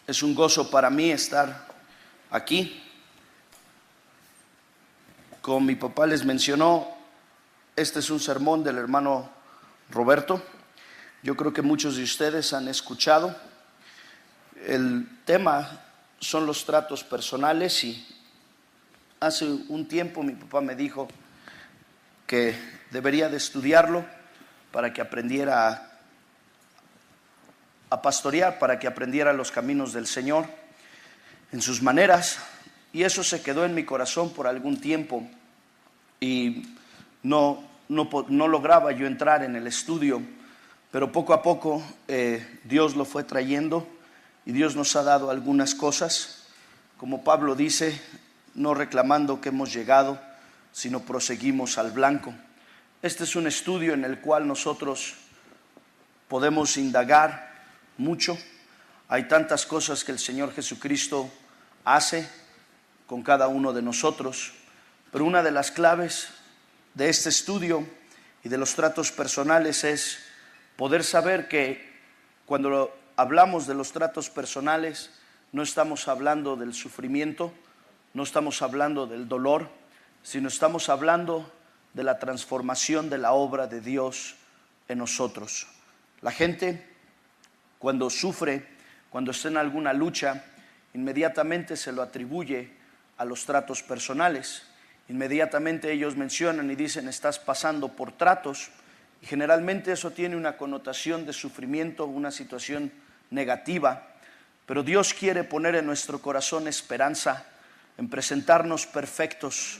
Es un gozo para mí estar aquí. Como mi papá les mencionó, este es un sermón del hermano Roberto. Yo creo que muchos de ustedes han escuchado. El tema son los tratos personales y hace un tiempo mi papá me dijo que debería de estudiarlo para que aprendiera a pastorear, para que aprendiera los caminos del Señor en sus maneras, y eso se quedó en mi corazón por algún tiempo y no lograba yo entrar en el estudio, pero poco a poco Dios lo fue trayendo y Dios nos ha dado algunas cosas, como Pablo dice, no reclamando que hemos llegado, sino proseguimos al blanco. Este es un estudio en el cual nosotros podemos indagar mucho. Hay tantas cosas que el Señor Jesucristo hace con cada uno de nosotros, pero una de las claves de este estudio y de los tratos personales es poder saber que cuando hablamos de los tratos personales no estamos hablando del sufrimiento, no estamos hablando del dolor, sino estamos hablando de la transformación de la obra de Dios en nosotros. La gente, cuando sufre, cuando está en alguna lucha, inmediatamente se lo atribuye a los tratos personales. Inmediatamente ellos mencionan y dicen, estás pasando por tratos, y generalmente eso tiene una connotación de sufrimiento, una situación negativa, pero Dios quiere poner en nuestro corazón esperanza, en presentarnos perfectos,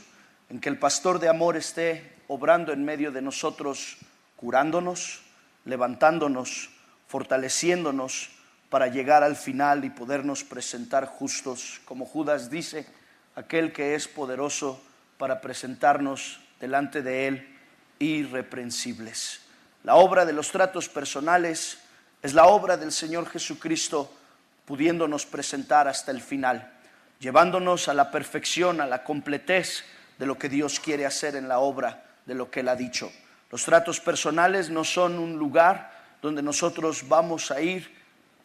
en que el pastor de amor esté obrando en medio de nosotros, curándonos, levantándonos, fortaleciéndonos para llegar al final y podernos presentar justos, como Judas dice, aquel que es poderoso para presentarnos delante de Él irreprensibles. La obra de los tratos personales es la obra del Señor Jesucristo, pudiéndonos presentar hasta el final, llevándonos a la perfección, a la completez de lo que Dios quiere hacer en la obra, de lo que Él ha dicho. Los tratos personales no son un lugar donde nosotros vamos a ir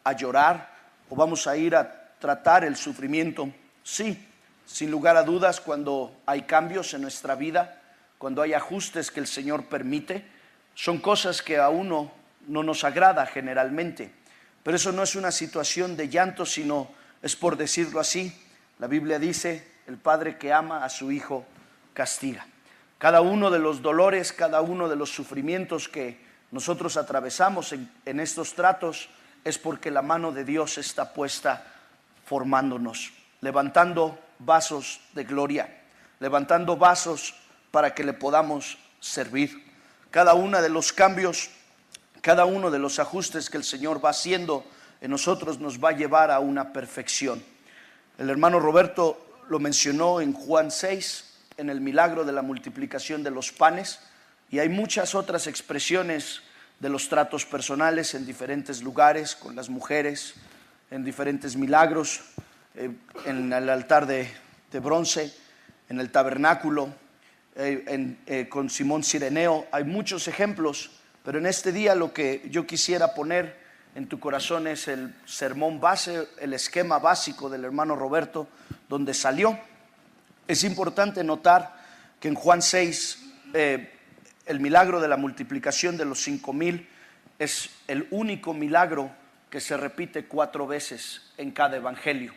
a llorar o vamos a ir a tratar el sufrimiento. Sí, sin lugar a dudas, cuando hay cambios en nuestra vida, cuando hay ajustes que el Señor permite, son cosas que a uno no nos agrada generalmente, pero eso no es una situación de llanto, sino es por decirlo así. La Biblia dice, el padre que ama a su hijo castiga. Cada uno de los dolores, cada uno de los sufrimientos que nosotros atravesamos en estos tratos es porque la mano de Dios está puesta formándonos, levantando vasos de gloria, levantando vasos para que le podamos servir. Cada uno de los cambios, cada uno de los ajustes que el Señor va haciendo en nosotros nos va a llevar a una perfección. El hermano Roberto lo mencionó en Juan 6, en el milagro de la multiplicación de los panes, y hay muchas otras expresiones de los tratos personales en diferentes lugares, con las mujeres, en diferentes milagros, en el altar de bronce, en el tabernáculo, con Simón Cireneo. Hay muchos ejemplos, pero en este día lo que yo quisiera poner en tu corazón es el sermón base, el esquema básico del hermano Roberto, donde salió. Es importante notar que en Juan 6, el milagro de la multiplicación de los 5,000 es el único milagro que se repite 4 veces en cada evangelio.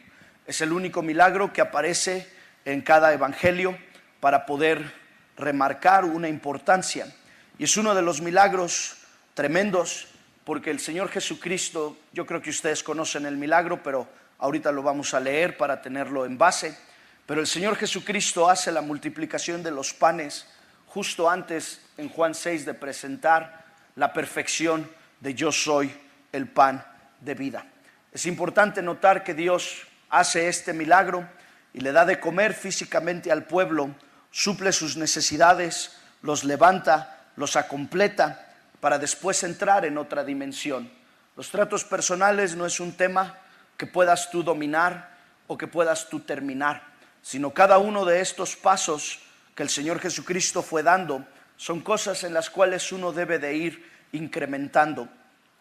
Es el único milagro que aparece en cada evangelio para poder remarcar una importancia. Y es uno de los milagros tremendos, porque el Señor Jesucristo, yo creo que ustedes conocen el milagro, pero ahorita lo vamos a leer para tenerlo en base. Pero el Señor Jesucristo hace la multiplicación de los panes justo antes, en Juan 6, de presentar la perfección de yo soy el pan de vida. Es importante notar que Dios hace este milagro y le da de comer físicamente al pueblo, suple sus necesidades, los levanta, los acompleta, para después entrar en otra dimensión. Los tratos personales no es un tema que puedas tú dominar o que puedas tú terminar, sino cada uno de estos pasos que el Señor Jesucristo fue dando son cosas en las cuales uno debe de ir incrementando.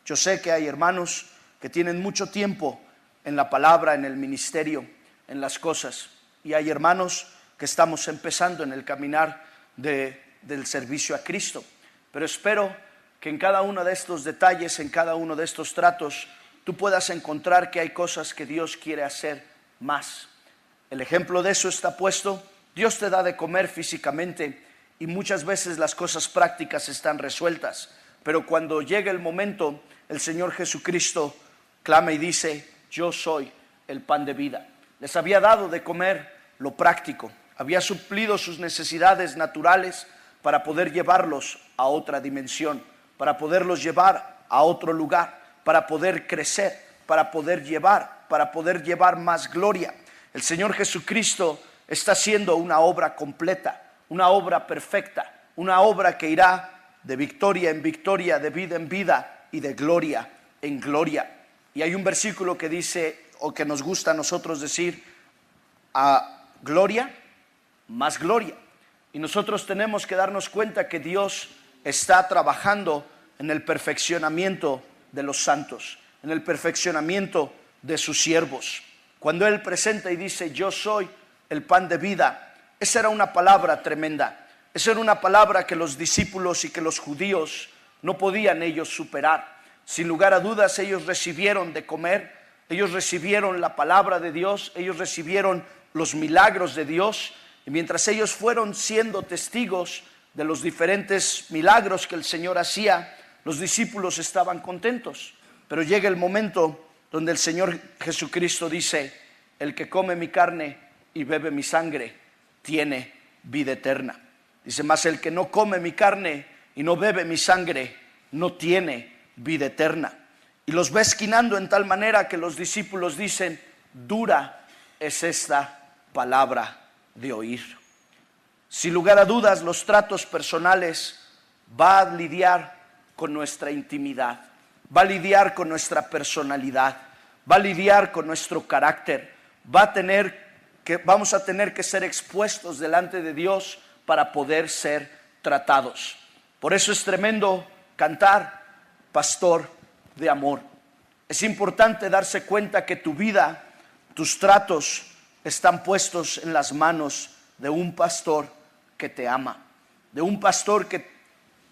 Yo sé que hay hermanos que tienen mucho tiempo en la palabra, en el ministerio, en las cosas. Y hay hermanos que estamos empezando en el caminar del servicio a Cristo. Pero espero que en cada uno de estos detalles, en cada uno de estos tratos, tú puedas encontrar que hay cosas que Dios quiere hacer más. El ejemplo de eso está puesto. Dios te da de comer físicamente y muchas veces las cosas prácticas están resueltas. Pero cuando llega el momento, el Señor Jesucristo clama y dice: yo soy el pan de vida. Les había dado de comer lo práctico, había suplido sus necesidades naturales para poder llevarlos a otra dimensión, para poderlos llevar a otro lugar, para poder crecer, para poder llevar más gloria. El Señor Jesucristo está haciendo una obra completa, una obra perfecta, una obra que irá de victoria en victoria, de vida en vida y de gloria en gloria. Y hay un versículo que dice, o que nos gusta a nosotros decir, a gloria más gloria. Y nosotros tenemos que darnos cuenta que Dios está trabajando en el perfeccionamiento de los santos, en el perfeccionamiento de sus siervos. Cuando Él presenta y dice: yo soy el pan de vida, esa era una palabra tremenda. Esa era una palabra que los discípulos y que los judíos no podían ellos superar. Sin lugar a dudas, ellos recibieron de comer, ellos recibieron la palabra de Dios, ellos recibieron los milagros de Dios. Y mientras ellos fueron siendo testigos de los diferentes milagros que el Señor hacía, los discípulos estaban contentos. Pero llega el momento donde el Señor Jesucristo dice: el que come mi carne y bebe mi sangre tiene vida eterna. Dice: mas el que no come mi carne y no bebe mi sangre no tiene vida eterna. Y los va esquinando en tal manera que los discípulos dicen: dura es esta palabra de oír. Sin lugar a dudas, los tratos personales va a lidiar con nuestra intimidad, va a lidiar con nuestra personalidad, va a lidiar con nuestro carácter. Vamos a tener que ser expuestos delante de Dios para poder ser tratados. Por eso es tremendo cantar Pastor de amor. Es importante darse cuenta que tu vida, tus tratos están puestos en las manos de un pastor que te ama, de un pastor que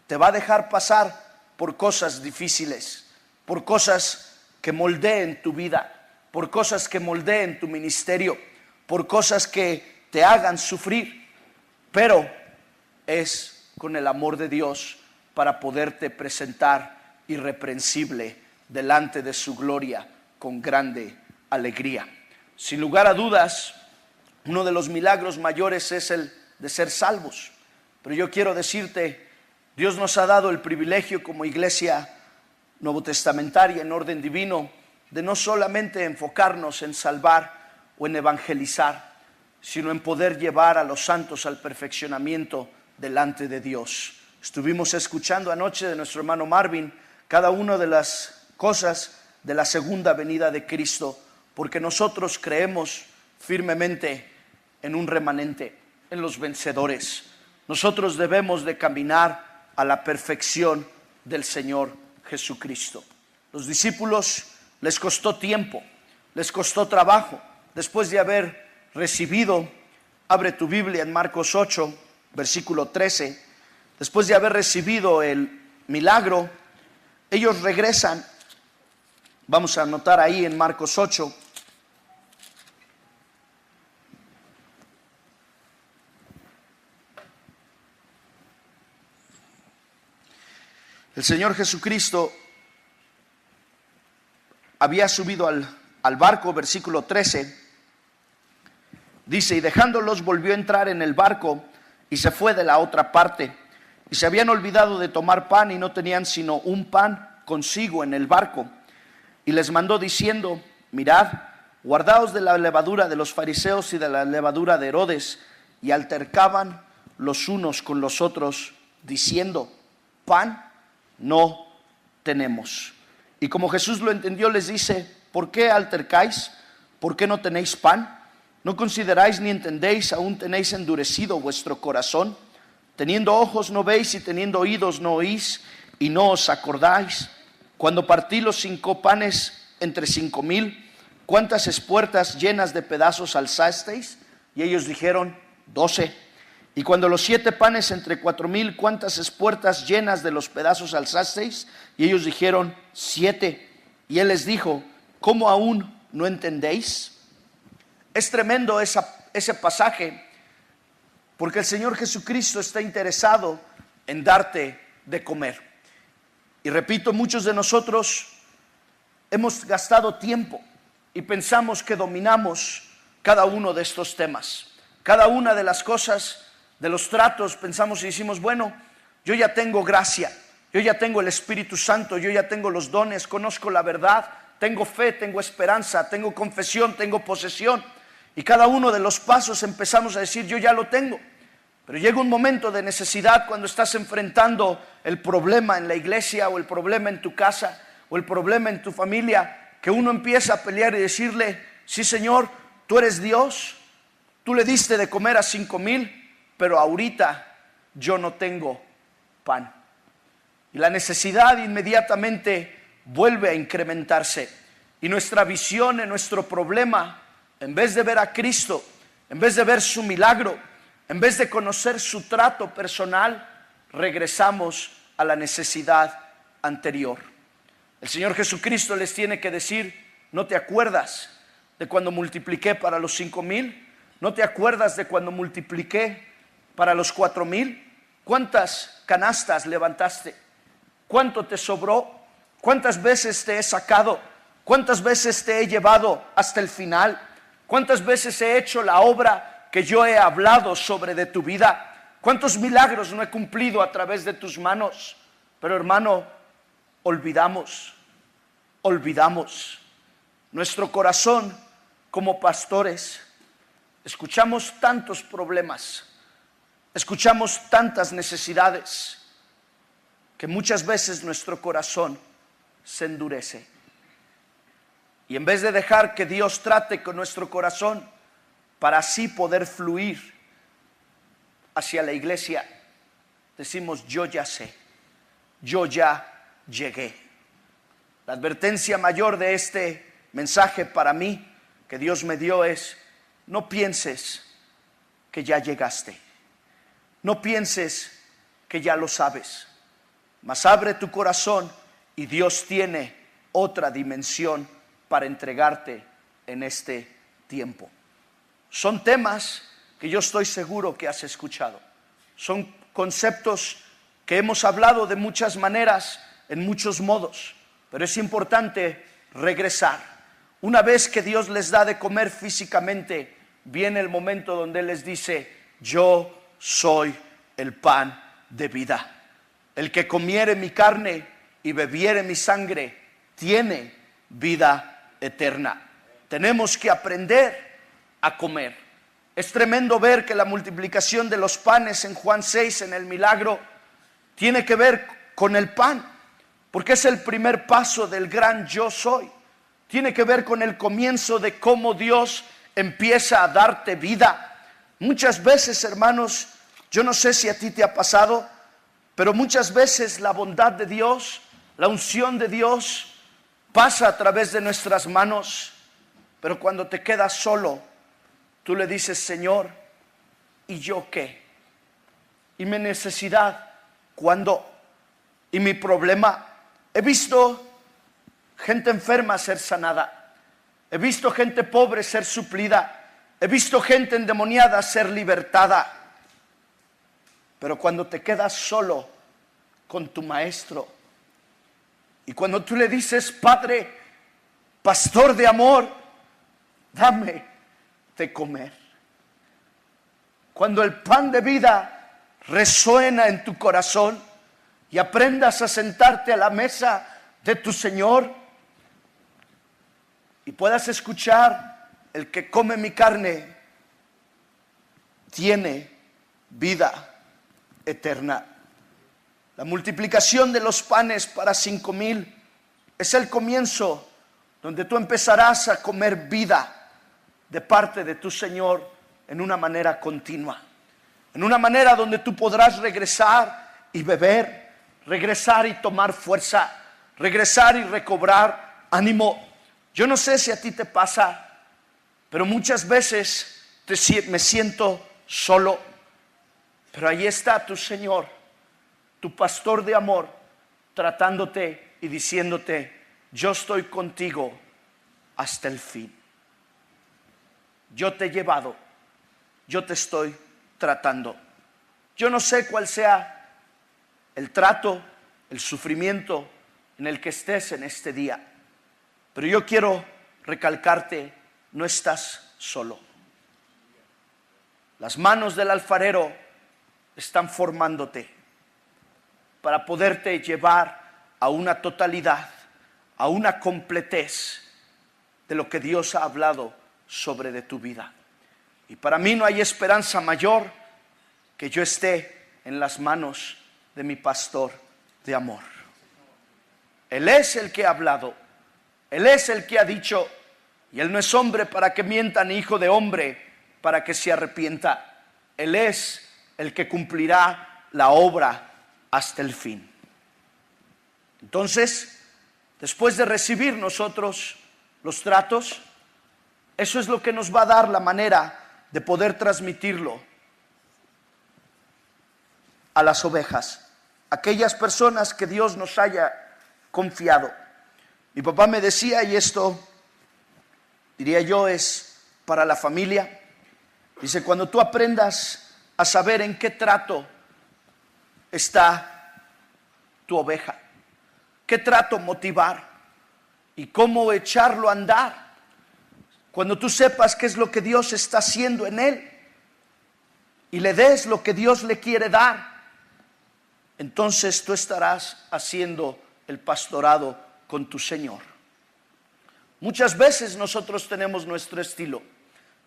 te va a dejar pasar por cosas difíciles, por cosas que moldeen tu vida, por cosas que moldeen tu ministerio, por cosas que te hagan sufrir, pero es con el amor de Dios para poderte presentar irreprensible delante de su gloria con grande alegría. Sin lugar a dudas, uno de los milagros mayores es el de ser salvos. Pero yo quiero decirte, Dios nos ha dado el privilegio como iglesia nuevotestamentaria en orden divino de no solamente enfocarnos en salvar o en evangelizar, sino en poder llevar a los santos al perfeccionamiento delante de Dios. Estuvimos escuchando anoche de nuestro hermano Marvin cada una de las cosas de la segunda venida de Cristo, porque nosotros creemos firmemente en un remanente, en los vencedores. Nosotros debemos de caminar a la perfección del Señor Jesucristo. Los discípulos les costó tiempo, les costó trabajo. Después de haber recibido, abre tu Biblia en Marcos 8, versículo 13. Después de haber recibido el milagro, ellos regresan. Vamos a anotar ahí en Marcos 8. El Señor Jesucristo había subido al barco, versículo 13. Dice: y dejándolos volvió a entrar en el barco y se fue de la otra parte. Y se habían olvidado de tomar pan y no tenían sino un pan consigo en el barco. Y les mandó diciendo: mirad, guardaos de la levadura de los fariseos y de la levadura de Herodes. Y altercaban los unos con los otros, diciendo: pan no tenemos. Y como Jesús lo entendió, les dice: ¿por qué altercáis? ¿Por qué no tenéis pan? ¿No consideráis ni entendéis? ¿Aún tenéis endurecido vuestro corazón? Teniendo ojos no veis, y teniendo oídos no oís, y no os acordáis. Cuando partí los 5 panes entre 5,000, ¿cuántas espuertas llenas de pedazos alzasteis? Y ellos dijeron, 12. Y cuando los 7 panes entre 4,000, ¿cuántas espuertas llenas de los pedazos alzasteis? Y ellos dijeron, 7. Y él les dijo, ¿cómo aún no entendéis? Es tremendo ese pasaje, porque el Señor Jesucristo está interesado en darte de comer. Y repito, muchos de nosotros hemos gastado tiempo y pensamos que dominamos cada uno de estos temas. Cada una de las cosas, de los tratos, pensamos y decimos, bueno, yo ya tengo gracia, yo ya tengo el Espíritu Santo, yo ya tengo los dones, conozco la verdad, tengo fe, tengo esperanza, tengo confesión, tengo posesión. Y cada uno de los pasos empezamos a decir, yo ya lo tengo. Pero llega un momento de necesidad cuando estás enfrentando el problema en la iglesia, o el problema en tu casa, o el problema en tu familia, que uno empieza a pelear y decirle, sí Señor, tú eres Dios, tú le diste de comer a 5,000, pero ahorita yo no tengo pan. Y la necesidad inmediatamente vuelve a incrementarse. Y nuestra visión en nuestro problema, en vez de ver a Cristo, en vez de ver su milagro, en vez de conocer su trato personal, regresamos a la necesidad anterior. El Señor Jesucristo les tiene que decir, ¿no te acuerdas de cuando multipliqué para los 5,000? ¿No te acuerdas de cuando multipliqué para los 4,000? ¿Cuántas canastas levantaste? ¿Cuánto te sobró? ¿Cuántas veces te he sacado? ¿Cuántas veces te he llevado hasta el final? ¿Cuántas veces he hecho la obra que yo he hablado sobre de tu vida? ¿Cuántos milagros no he cumplido a través de tus manos? Pero hermano, olvidamos nuestro corazón como pastores. Escuchamos tantos problemas, escuchamos tantas necesidades, que muchas veces nuestro corazón se endurece. Y en vez de dejar que Dios trate con nuestro corazón, para así poder fluir hacia la iglesia, decimos, yo ya sé, yo ya llegué. La advertencia mayor de este mensaje para mí, que Dios me dio, es, no pienses que ya llegaste, no pienses que ya lo sabes, mas abre tu corazón y Dios tiene otra dimensión para entregarte en este tiempo. Son temas que yo estoy seguro que has escuchado. Son conceptos que hemos hablado de muchas maneras, en muchos modos. Pero es importante regresar. Una vez que Dios les da de comer físicamente, viene el momento donde Él les dice, yo soy el pan de vida. El que comiere mi carne y bebiere mi sangre, tiene vida eterna. Tenemos que aprender a comer. Es tremendo ver que la multiplicación de los panes en Juan 6, en el milagro, tiene que ver con el pan, porque es el primer paso del gran yo soy. Tiene que ver con el comienzo de cómo Dios empieza a darte vida. Muchas veces, hermanos, yo no sé si a ti te ha pasado, pero muchas veces la bondad de Dios, la unción de Dios pasa a través de nuestras manos, pero cuando te quedas solo, tú le dices, Señor, ¿y yo qué? ¿Y mi necesidad? ¿Cuándo? ¿Y mi problema? He visto gente enferma ser sanada. He visto gente pobre ser suplida. He visto gente endemoniada ser libertada. Pero cuando te quedas solo con tu maestro, y cuando tú le dices, Padre, pastor de amor, dame de comer. Cuando el pan de vida resuena en tu corazón y aprendas a sentarte a la mesa de tu Señor y puedas escuchar, el que come mi carne tiene vida eterna. La multiplicación de los panes para 5,000 es el comienzo donde tú empezarás a comer vida de parte de tu Señor en una manera continua, en una manera donde tú podrás regresar y beber, regresar y tomar fuerza, regresar y recobrar ánimo. Yo no sé si a ti te pasa, pero muchas veces me siento solo. Pero ahí está tu Señor, tu pastor de amor, tratándote y diciéndote: yo estoy contigo hasta el fin. Yo te he llevado, yo te estoy tratando. Yo no sé cuál sea el trato, el sufrimiento en el que estés en este día, pero yo quiero recalcarte: no estás solo. Las manos del alfarero están formándote para poderte llevar a una totalidad, a una completez de lo que Dios ha hablado sobre de tu vida. Y para mí no hay esperanza mayor que yo esté en las manos de mi pastor de amor. Él es el que ha hablado, Él es el que ha dicho, y Él no es hombre para que mienta, ni hijo de hombre para que se arrepienta. Él es el que cumplirá la obra hasta el fin. Entonces, después de recibir nosotros los tratos, eso es lo que nos va a dar la manera de poder transmitirlo a las ovejas, aquellas personas que Dios nos haya confiado. Mi papá me decía, y esto diría yo es para la familia, dice: cuando tú aprendas a saber en qué trato está tu oveja, qué trato motivar y cómo echarlo a andar, cuando tú sepas qué es lo que Dios está haciendo en él y le des lo que Dios le quiere dar, entonces tú estarás haciendo el pastorado con tu Señor. Muchas veces nosotros tenemos nuestro estilo,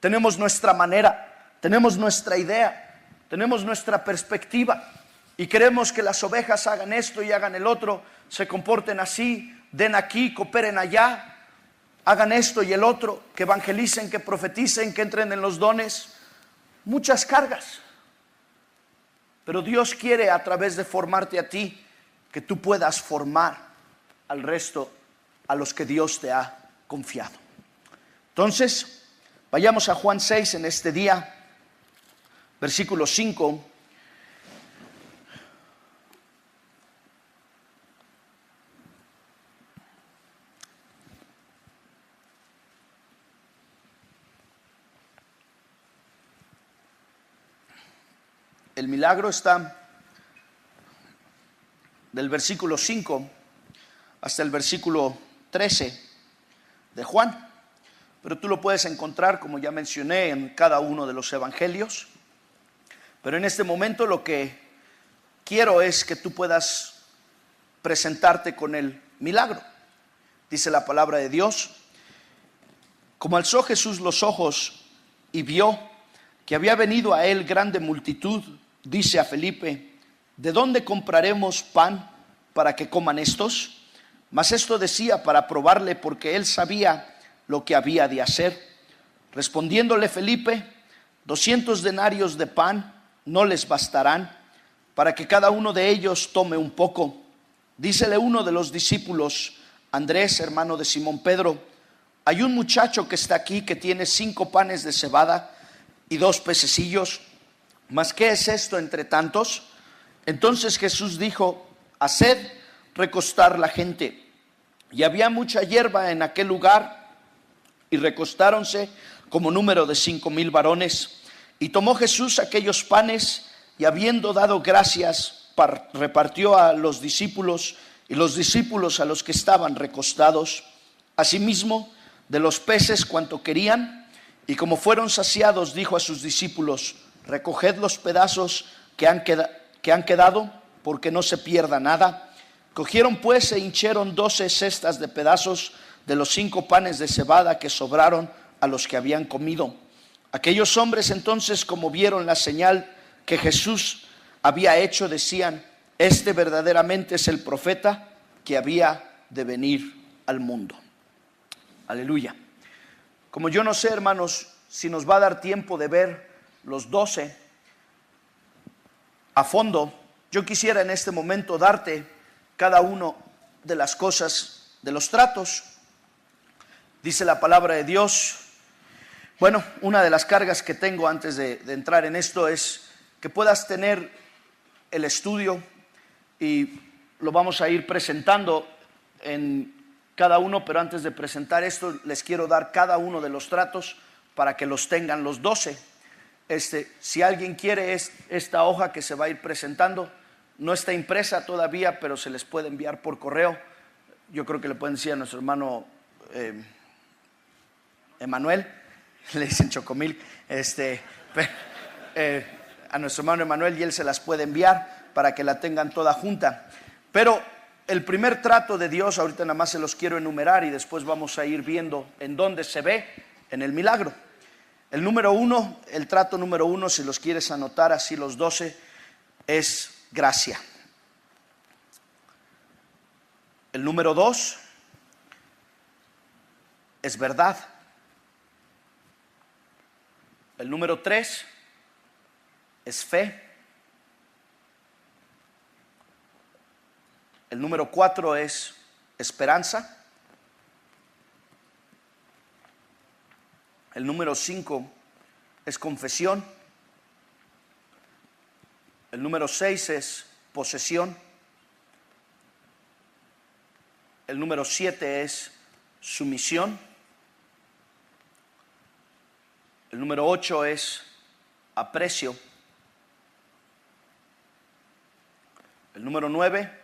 tenemos nuestra manera, tenemos nuestra idea, tenemos nuestra perspectiva y queremos que las ovejas hagan esto y hagan el otro, se comporten así, den aquí, cooperen allá, hagan esto y el otro, que evangelicen, que profeticen, que entren en los dones. Muchas cargas. Pero Dios quiere, a través de formarte a ti, que tú puedas formar al resto, a los que Dios te ha confiado. Entonces, vayamos a Juan 6 en este día, versículo 5. El milagro está del versículo 5 hasta el versículo 13 de Juan, pero tú lo puedes encontrar, como ya mencioné, en cada uno de los evangelios. Pero en este momento lo que quiero es que tú puedas presentarte con el milagro. Dice la palabra de Dios: como alzó Jesús los ojos y vio que había venido a él grande multitud, dice a Felipe: ¿de dónde compraremos pan para que coman estos? Mas esto decía para probarle, porque él sabía lo que había de hacer. Respondiéndole Felipe: 200 denarios de pan no les bastarán para que cada uno de ellos tome un poco. Dícele uno de los discípulos, Andrés, hermano de Simón Pedro: hay un muchacho que está aquí que tiene 5 panes de cebada y 2 pececillos, mas ¿qué es esto entre tantos? Entonces Jesús dijo: haced recostar la gente. Y había mucha hierba en aquel lugar, y recostáronse como número de 5,000 varones. Y tomó Jesús aquellos panes, y habiendo dado gracias, repartió a los discípulos, y los discípulos a los que estaban recostados. Asimismo, de los peces cuanto querían, y como fueron saciados, dijo a sus discípulos: recoged los pedazos que han quedado, porque no se pierda nada. Cogieron pues e hinchieron 12 cestas de pedazos de los 5 panes de cebada que sobraron a los que habían comido. Aquellos hombres entonces, como vieron la señal que Jesús había hecho, decían: este verdaderamente es el profeta que había de venir al mundo. Aleluya. Como yo no sé, hermanos, si nos va a dar tiempo de ver los 12 a fondo, yo quisiera en este momento darte cada uno de las cosas, de los tratos. Dice la palabra de Dios. Bueno, una de las cargas que tengo antes de entrar en esto es que puedas tener el estudio, y lo vamos a ir presentando en cada uno, pero antes de presentar esto les quiero dar cada uno de los tratos para que los tengan los 12. Si alguien quiere esta hoja que se va a ir presentando, no está impresa todavía, pero se les puede enviar por correo. Yo creo que le pueden decir a nuestro hermano Emanuel, le dicen Chocomil, a nuestro hermano Emanuel, y él se las puede enviar para que la tengan toda junta. Pero el primer trato de Dios, ahorita nada más se los quiero enumerar y después vamos a ir viendo en dónde se ve en el milagro. El número 1, el trato número 1, si los quieres anotar así los 12, es gracia. El número 2 es verdad. El número 3 es fe. El número 4 es esperanza. El número 5 es confesión. El número 6 es posesión. El número 7 es sumisión. El número 8 es aprecio. El número 9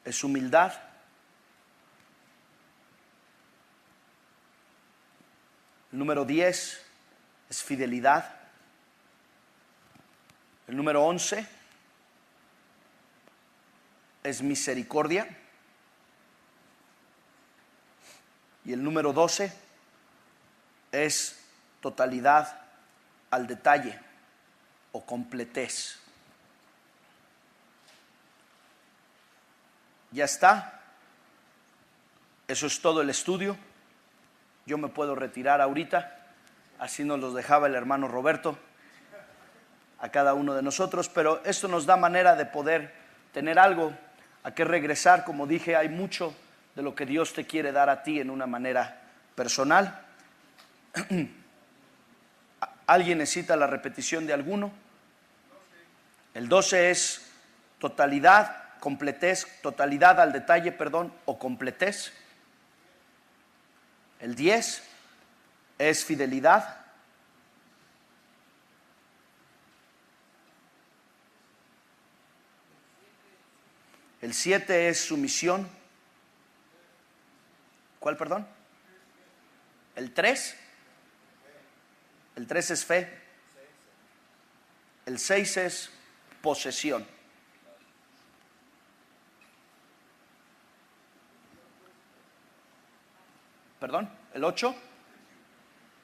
es humildad. El número 10 es fidelidad. El número 11 es misericordia. Y el número 12 es totalidad al detalle o completez. Ya está. Eso es todo el estudio. Yo me puedo retirar ahorita. Así nos los dejaba el hermano Roberto a cada uno de nosotros. Pero esto nos da manera de poder tener algo a que regresar. Como dije, hay mucho de lo que Dios te quiere dar a ti en una manera personal. ¿Alguien necesita la repetición de alguno? El 12 es totalidad, completez, totalidad al detalle, perdón, o completez. El 10 es fidelidad. El 7 es sumisión. ¿Cuál, perdón? El 3. El 3 es fe. El 6 es posesión. Perdón, el 8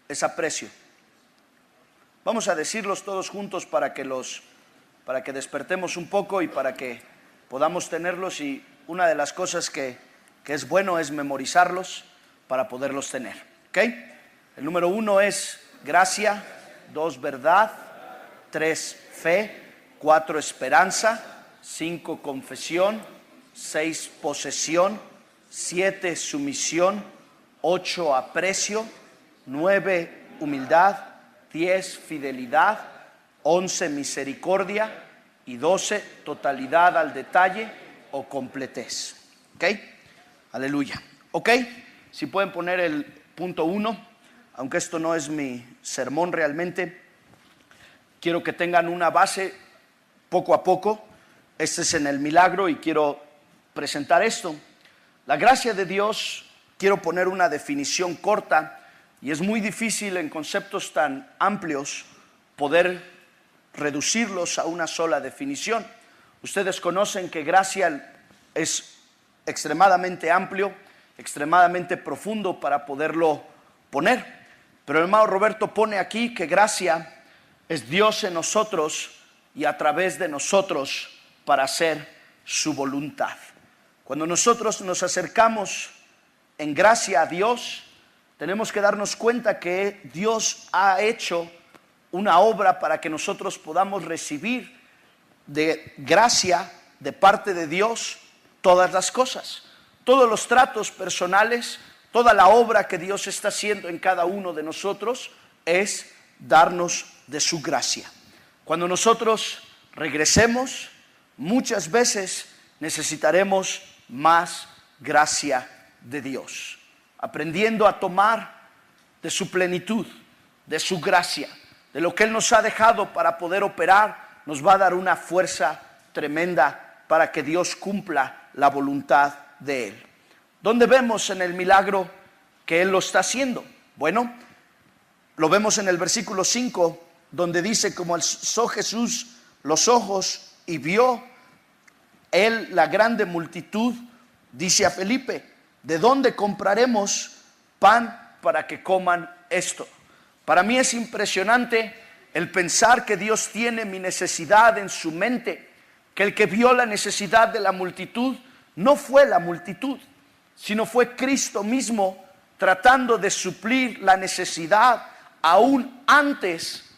es aprecio. Vamos a decirlos todos juntos para que despertemos un poco y para que podamos tenerlos. Y una de las cosas que es bueno es memorizarlos para poderlos tener. ¿Ok? El número 1 es gracia, 2 verdad, 3 fe, 4 esperanza, 5 confesión, 6 posesión, 7 sumisión, 8 aprecio, 9 humildad, 10 fidelidad, 11 misericordia y 12 totalidad al detalle o completez. ¿Ok? Aleluya. ¿Ok? Si pueden poner el punto 1. Aunque esto no es mi sermón realmente, quiero que tengan una base poco a poco. Este es en el milagro y quiero presentar esto. La gracia de Dios, quiero poner una definición corta, y es muy difícil en conceptos tan amplios poder reducirlos a una sola definición. Ustedes conocen que gracia es extremadamente amplio, extremadamente profundo para poderlo poner. Pero el hermano Roberto pone aquí que gracia es Dios en nosotros y a través de nosotros para hacer su voluntad. Cuando nosotros nos acercamos en gracia a Dios, tenemos que darnos cuenta que Dios ha hecho una obra para que nosotros podamos recibir de gracia de parte de Dios todas las cosas. Todos los tratos personales Toda la obra que Dios está haciendo en cada uno de nosotros es darnos de su gracia. Cuando nosotros regresemos, muchas veces necesitaremos más gracia de Dios, aprendiendo a tomar de su plenitud, de su gracia, de lo que Él nos ha dejado para poder operar. Nos va a dar una fuerza tremenda para que Dios cumpla la voluntad de Él. ¿Dónde vemos en el milagro que Él lo está haciendo? Bueno, lo vemos en el versículo 5, donde dice: como alzó Jesús los ojos y vio Él la grande multitud, dice a Felipe: ¿de dónde compraremos pan para que coman esto? Para mí es impresionante el pensar que Dios tiene mi necesidad en su mente, que el que vio la necesidad de la multitud no fue la multitud, sino fue Cristo mismo tratando de suplir la necesidad aún antes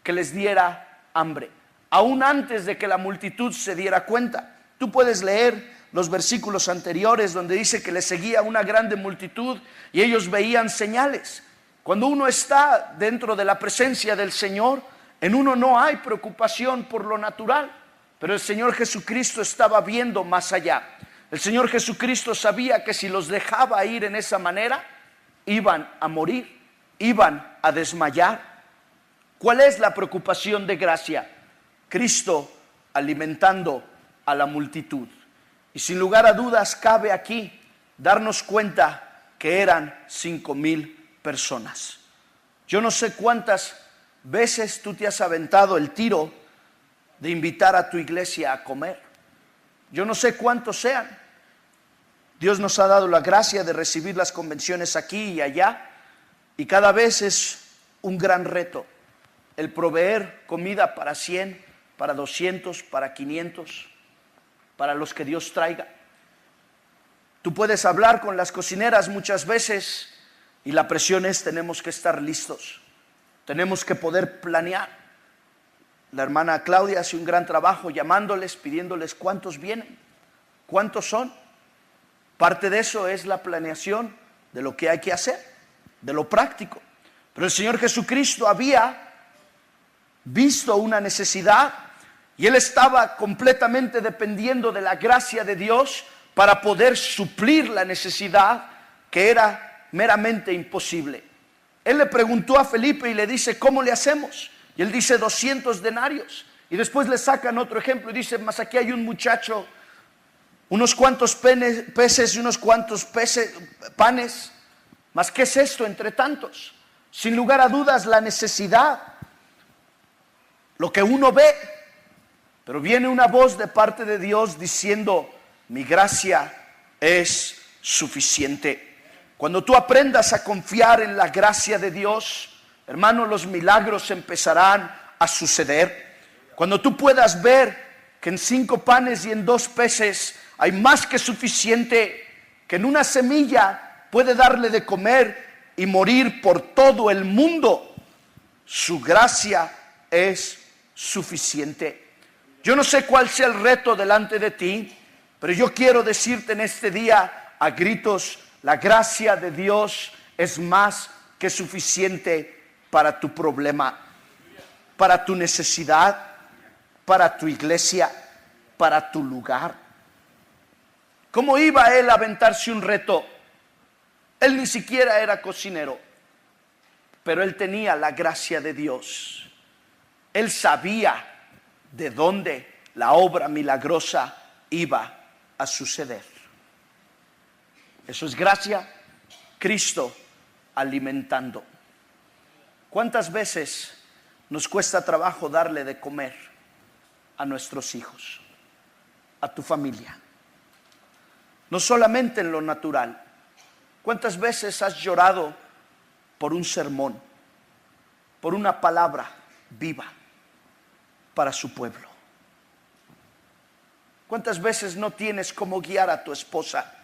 que les diera hambre, aún antes de que la multitud se diera cuenta. Tú puedes leer los versículos anteriores donde dice que le seguía una grande multitud y ellos veían señales. Cuando uno está dentro de la presencia del Señor, en uno no hay preocupación por lo natural, pero el Señor Jesucristo estaba viendo más allá. El Señor Jesucristo sabía que si los dejaba ir en esa manera, iban a morir, iban a desmayar. ¿Cuál es la preocupación de gracia? Cristo alimentando a la multitud. Y sin lugar a dudas cabe aquí darnos cuenta que eran 5,000 personas. Yo no sé cuántas veces tú te has aventado el tiro de invitar a tu iglesia a comer. Yo no sé cuántos sean. Dios nos ha dado la gracia de recibir las convenciones aquí y allá, y cada vez es un gran reto el proveer comida para 100, para 200, para 500, para los que Dios traiga. Tú puedes hablar con las cocineras muchas veces y la presión es: tenemos que estar listos, tenemos que poder planear. La hermana Claudia hace un gran trabajo llamándoles, pidiéndoles cuántos vienen, cuántos son. Parte de eso es la planeación de lo que hay que hacer, de lo práctico. Pero el Señor Jesucristo había visto una necesidad y Él estaba completamente dependiendo de la gracia de Dios para poder suplir la necesidad que era meramente imposible. Él le preguntó a Felipe y le dice: ¿cómo le hacemos? Y él dice: 200 denarios. Y después le sacan otro ejemplo y dice: mas aquí hay un muchacho, unos cuantos peces y unos cuantos panes. Mas ¿qué es esto entre tantos? Sin lugar a dudas la necesidad, lo que uno ve. Pero viene una voz de parte de Dios diciendo: mi gracia es suficiente. Cuando tú aprendas a confiar en la gracia de Dios, hermano, los milagros empezarán a suceder. Cuando tú puedas ver que en 5 panes y en 2 peces hay más que suficiente, que en una semilla puede darle de comer y morir por todo el mundo, su gracia es suficiente. Yo no sé cuál sea el reto delante de ti, pero yo quiero decirte en este día a gritos: la gracia de Dios es más que suficiente para tu problema, para tu necesidad, para tu iglesia, para tu lugar. ¿Cómo iba él a aventarse un reto? Él ni siquiera era cocinero, pero él tenía la gracia de Dios. Él sabía de dónde la obra milagrosa iba a suceder. Eso es gracia, Cristo alimentando. ¿Cuántas veces nos cuesta trabajo darle de comer a nuestros hijos, a tu familia? No solamente en lo natural. ¿Cuántas veces has llorado por un sermón, por una palabra viva para su pueblo? ¿Cuántas veces no tienes cómo guiar a tu esposa,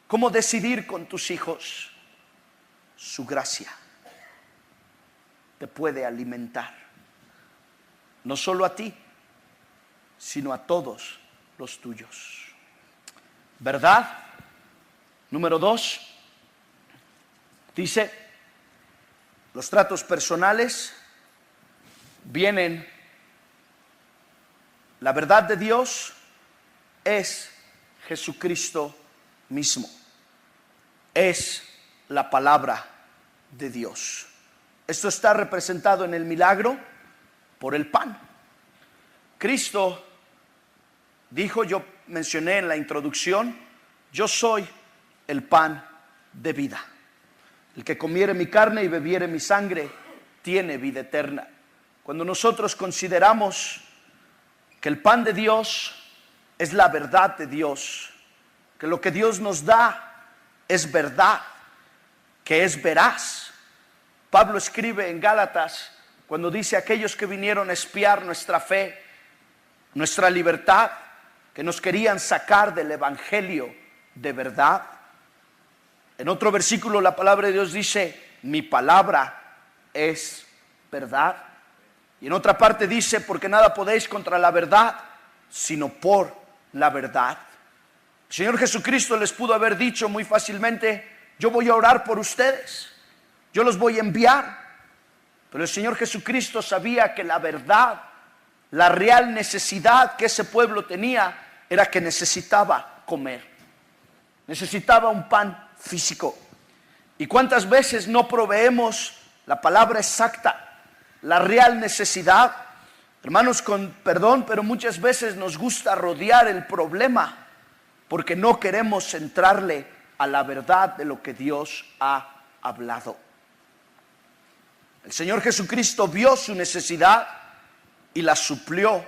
cómo decidir con tus hijos? Su gracia te puede alimentar, no solo a ti, sino a todos los tuyos. ¿Verdad? Número 2, Dice, los tratos personales vienen, la verdad de Dios es Jesucristo mismo, es la palabra de Dios. Esto está representado en el milagro por el pan. Cristo dijo, yo mencioné en la introducción, yo soy el pan de vida. El que comiere mi carne y bebiere mi sangre tiene vida eterna. Cuando nosotros consideramos que el pan de Dios es la verdad de Dios, que lo que Dios nos da es verdad, que es veraz. Pablo escribe en Gálatas cuando dice, aquellos que vinieron a espiar nuestra fe, nuestra libertad, que nos querían sacar del evangelio de verdad. En otro versículo la palabra de Dios dice, mi palabra es verdad. Y en otra parte dice, porque nada podéis contra la verdad, sino por la verdad. El Señor Jesucristo les pudo haber dicho muy fácilmente, yo voy a orar por ustedes, yo los voy a enviar. Pero el Señor Jesucristo sabía que la verdad, la real necesidad que ese pueblo tenía, era que necesitaba comer. Necesitaba un pan físico. ¿Y cuántas veces no proveemos la palabra exacta, la real necesidad? Hermanos, con perdón, pero muchas veces nos gusta rodear el problema porque no queremos centrarle a la verdad de lo que Dios ha hablado. El Señor Jesucristo vio su necesidad y la suplió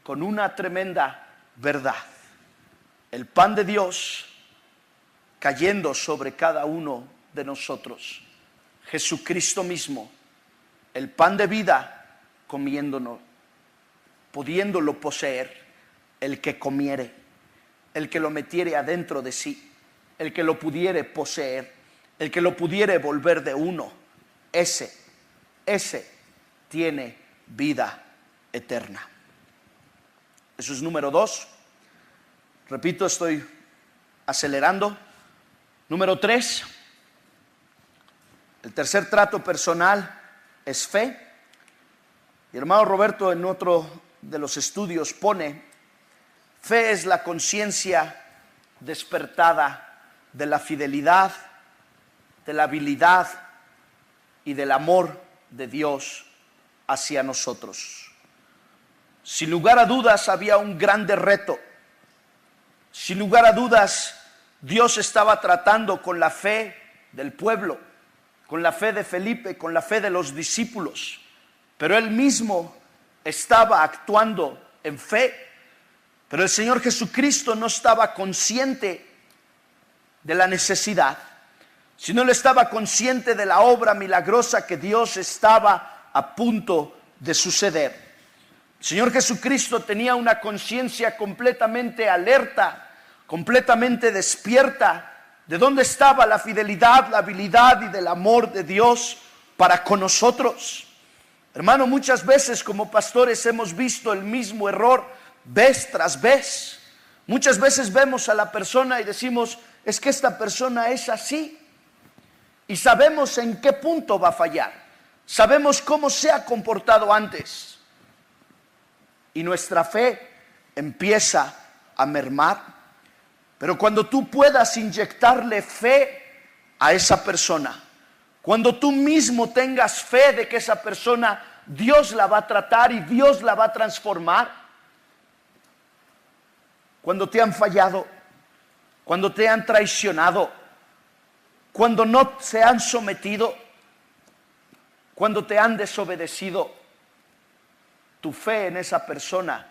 con una tremenda verdad. El pan de Dios cayendo sobre cada uno de nosotros. Jesucristo mismo, el pan de vida, comiéndonos, pudiéndolo poseer, el que comiere, el que lo metiere adentro de sí, el que lo pudiere poseer, el que lo pudiere volver de uno, ese tiene vida eterna. Eso es número 2. Repito, estoy acelerando. Número 3, el tercer trato personal es fe. Y el hermano Roberto en otro de los estudios pone, fe es la conciencia despertada de la fidelidad, de la habilidad y del amor de Dios hacia nosotros. Sin lugar a dudas había un grande reto. Sin lugar a dudas Dios estaba tratando con la fe del pueblo, con la fe de Felipe, con la fe de los discípulos, pero Él mismo estaba actuando en fe. Pero el Señor Jesucristo no estaba consciente de la necesidad, sino Él estaba consciente de la obra milagrosa que Dios estaba a punto de suceder. El Señor Jesucristo tenía una conciencia completamente alerta, completamente despierta de dónde estaba la fidelidad, la habilidad y del amor de Dios para con nosotros. Hermano, muchas veces como pastores hemos visto el mismo error vez tras vez. Muchas veces vemos a la persona y decimos, es que esta persona es así. Y sabemos en qué punto va a fallar. Sabemos cómo se ha comportado antes. Y nuestra fe empieza a mermar. Pero cuando tú puedas inyectarle fe a esa persona, cuando tú mismo tengas fe de que esa persona Dios la va a tratar y Dios la va a transformar, cuando te han fallado, cuando te han traicionado, cuando no se han sometido, cuando te han desobedecido, tu fe en esa persona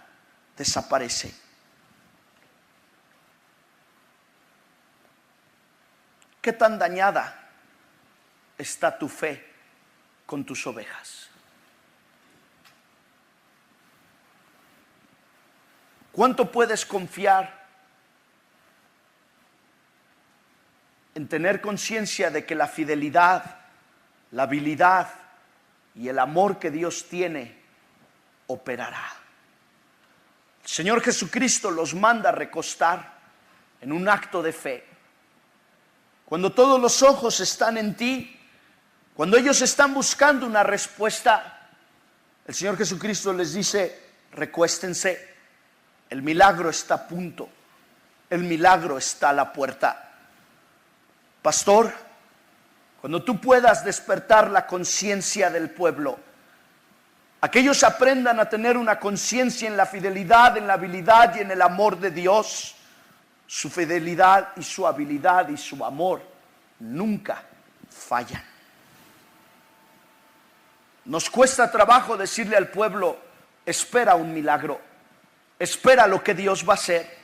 desaparece. ¿Qué tan dañada está tu fe con tus ovejas? ¿Cuánto puedes confiar en tener conciencia de que la fidelidad, la habilidad y el amor que Dios tiene operará? El Señor Jesucristo los manda a recostar en un acto de fe. cuando todos los ojos están en ti, cuando ellos están buscando una respuesta, el Señor Jesucristo les dice: recuéstense, el milagro está a punto, el milagro está a la puerta. Pastor, cuando tú puedas despertar la conciencia del pueblo, aquellos aprendan a tener una conciencia en la fidelidad, en la habilidad y en el amor de Dios, su fidelidad y su habilidad y su amor nunca fallan. Nos cuesta trabajo decirle al pueblo: espera un milagro, espera lo que Dios va a hacer.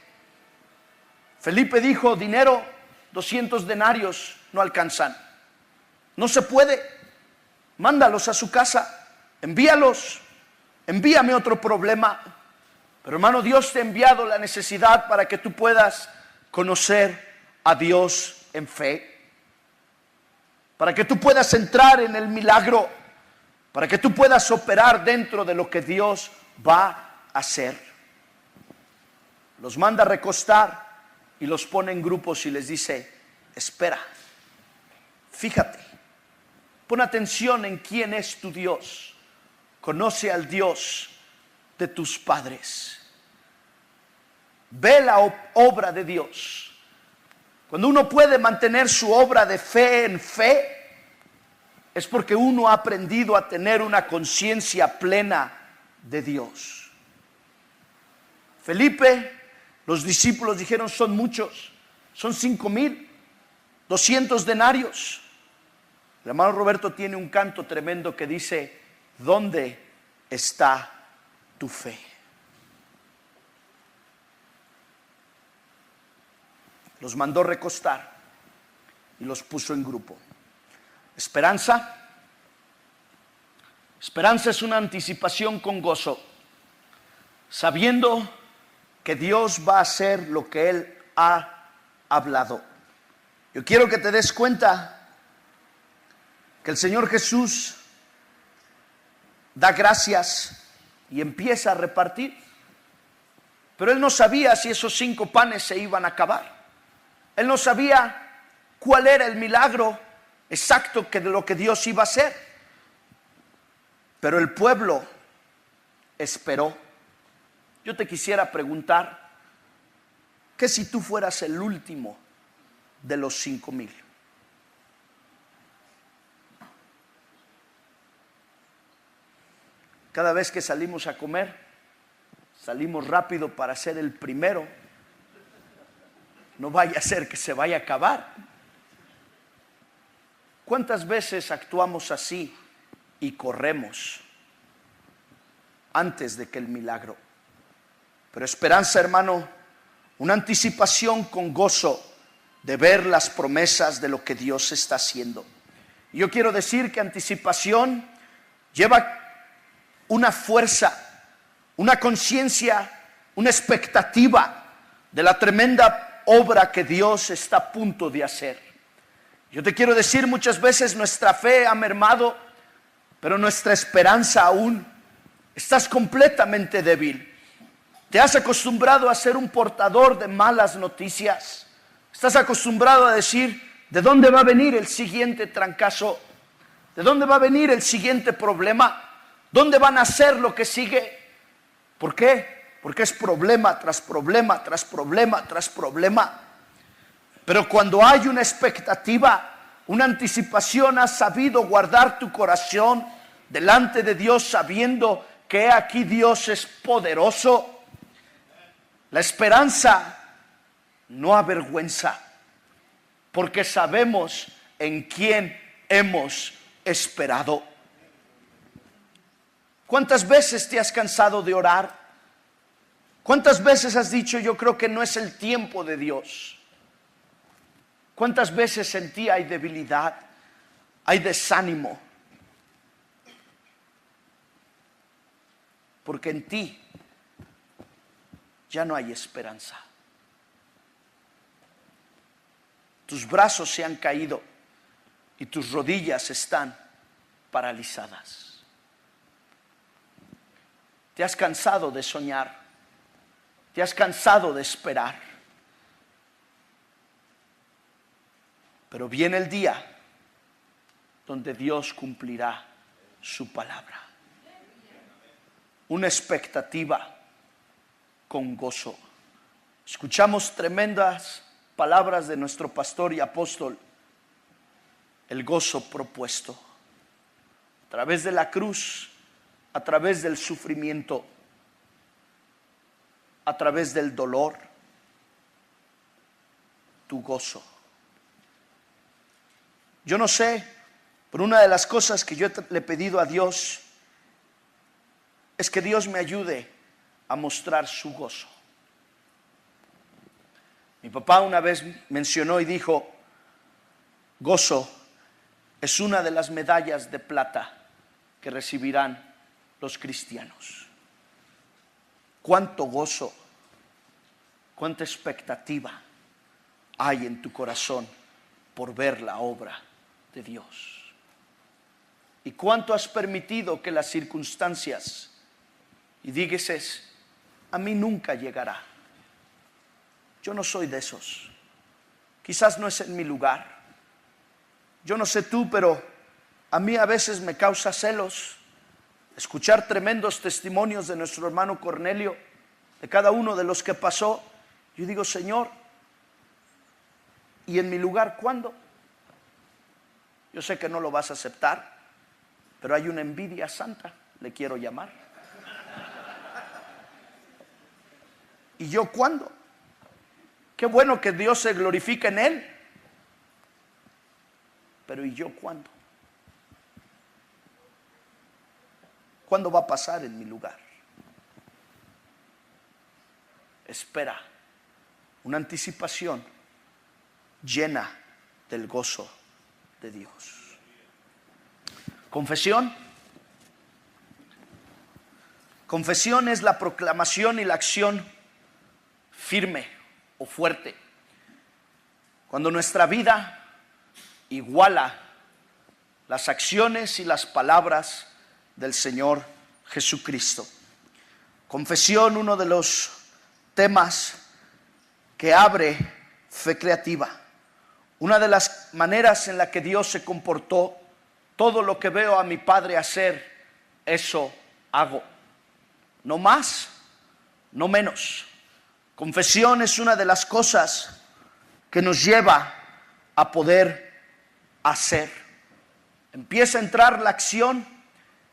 Felipe dijo: dinero, 200 denarios no alcanzan, no se puede, mándalos a su casa, envíalos, envíame otro problema. Pero hermano, Dios te ha enviado la necesidad para que tú puedas conocer a Dios en fe, para que tú puedas entrar en el milagro, para que tú puedas operar dentro de lo que Dios va a hacer. Los manda a recostar y los pone en grupos y les dice: espera, fíjate, pon atención en quién es tu Dios, conoce al Dios de tus padres, ve la obra de Dios. Cuando uno puede mantener su obra de fe en fe, es porque uno ha aprendido a tener una conciencia plena de Dios. Felipe, los discípulos dijeron: son muchos, son 5,000, 200 denarios. El hermano Roberto tiene un canto tremendo que dice: ¿dónde está tu fe? Los mandó recostar y los puso en grupo. Esperanza. Esperanza es una anticipación con gozo, sabiendo que Dios va a hacer lo que Él ha hablado. Yo quiero que te des cuenta que el Señor Jesús da gracias y empieza a repartir, pero Él no sabía si esos 5 panes se iban a acabar. Él no sabía cuál era el milagro exacto de lo que Dios iba a hacer, pero el pueblo esperó. Yo te quisiera preguntar: ¿qué si tú fueras el último de los 5,000? Cada vez que salimos a comer, salimos rápido para ser el primero. No vaya a ser que se vaya a acabar. ¿Cuántas veces actuamos así y corremos antes de que el milagro? Pero esperanza, hermano, una anticipación con gozo de ver las promesas de lo que Dios está haciendo. Y yo quiero decir que anticipación lleva una fuerza, una conciencia, una expectativa de la tremenda obra que Dios está a punto de hacer. Yo te quiero decir, muchas veces nuestra fe ha mermado, pero nuestra esperanza aún. Estás completamente débil. Te has acostumbrado a ser un portador de malas noticias. Estás acostumbrado a decir: ¿de dónde va a venir el siguiente trancazo? ¿De dónde va a venir el siguiente problema? ¿Dónde van a hacer lo que sigue? ¿Por qué? Porque es problema tras problema, tras problema, tras problema. Pero cuando hay una expectativa, una anticipación, has sabido guardar tu corazón delante de Dios, sabiendo que aquí Dios es poderoso. La esperanza no avergüenza, porque sabemos en quién hemos esperado. ¿Cuántas veces te has cansado de orar? ¿Cuántas veces has dicho: yo creo que no es el tiempo de Dios? ¿Cuántas veces en ti hay debilidad, hay desánimo? Porque en ti ya no hay esperanza. Tus brazos se han caído y tus rodillas están paralizadas. Te has cansado de soñar, te has cansado de esperar. Pero viene el día donde Dios cumplirá su palabra. Una expectativa con gozo. Escuchamos tremendas palabras de nuestro pastor y apóstol. El gozo propuesto. A través de la cruz, a través del sufrimiento, a través del dolor, tu gozo. Yo no sé, pero una de las cosas que yo le he pedido a Dios es que Dios me ayude a mostrar su gozo. Mi papá una vez mencionó y dijo, gozo es una de las medallas de plata que recibirán los cristianos. Cuánto gozo, cuánta expectativa hay en tu corazón por ver la obra de Dios. Y cuánto has permitido que las circunstancias, y dígase, a mí nunca llegará. Yo no soy de esos. Quizás no es en mi lugar. Yo no sé tú, pero a mí a veces me causa celos escuchar tremendos testimonios de nuestro hermano Cornelio, de cada uno de los que pasó. Yo digo, Señor, ¿y en mi lugar cuándo? Yo sé que no lo vas a aceptar, pero hay una envidia santa, le quiero llamar. ¿Y yo cuándo? Qué bueno que Dios se glorifique en él, pero ¿y yo cuándo? ¿Cuándo va a pasar en mi lugar? Espera, una anticipación llena del gozo de Dios. Confesión. Confesión es la proclamación y la acción firme o fuerte. Cuando nuestra vida iguala las acciones y las palabras del Señor Jesucristo. Confesión, uno de los temas que abre fe creativa. Una de las maneras en la que Dios se comportó, todo lo que veo a mi Padre hacer, eso hago. No más, no menos. Confesión es una de las cosas que nos lleva a poder hacer. Empieza a entrar la acción,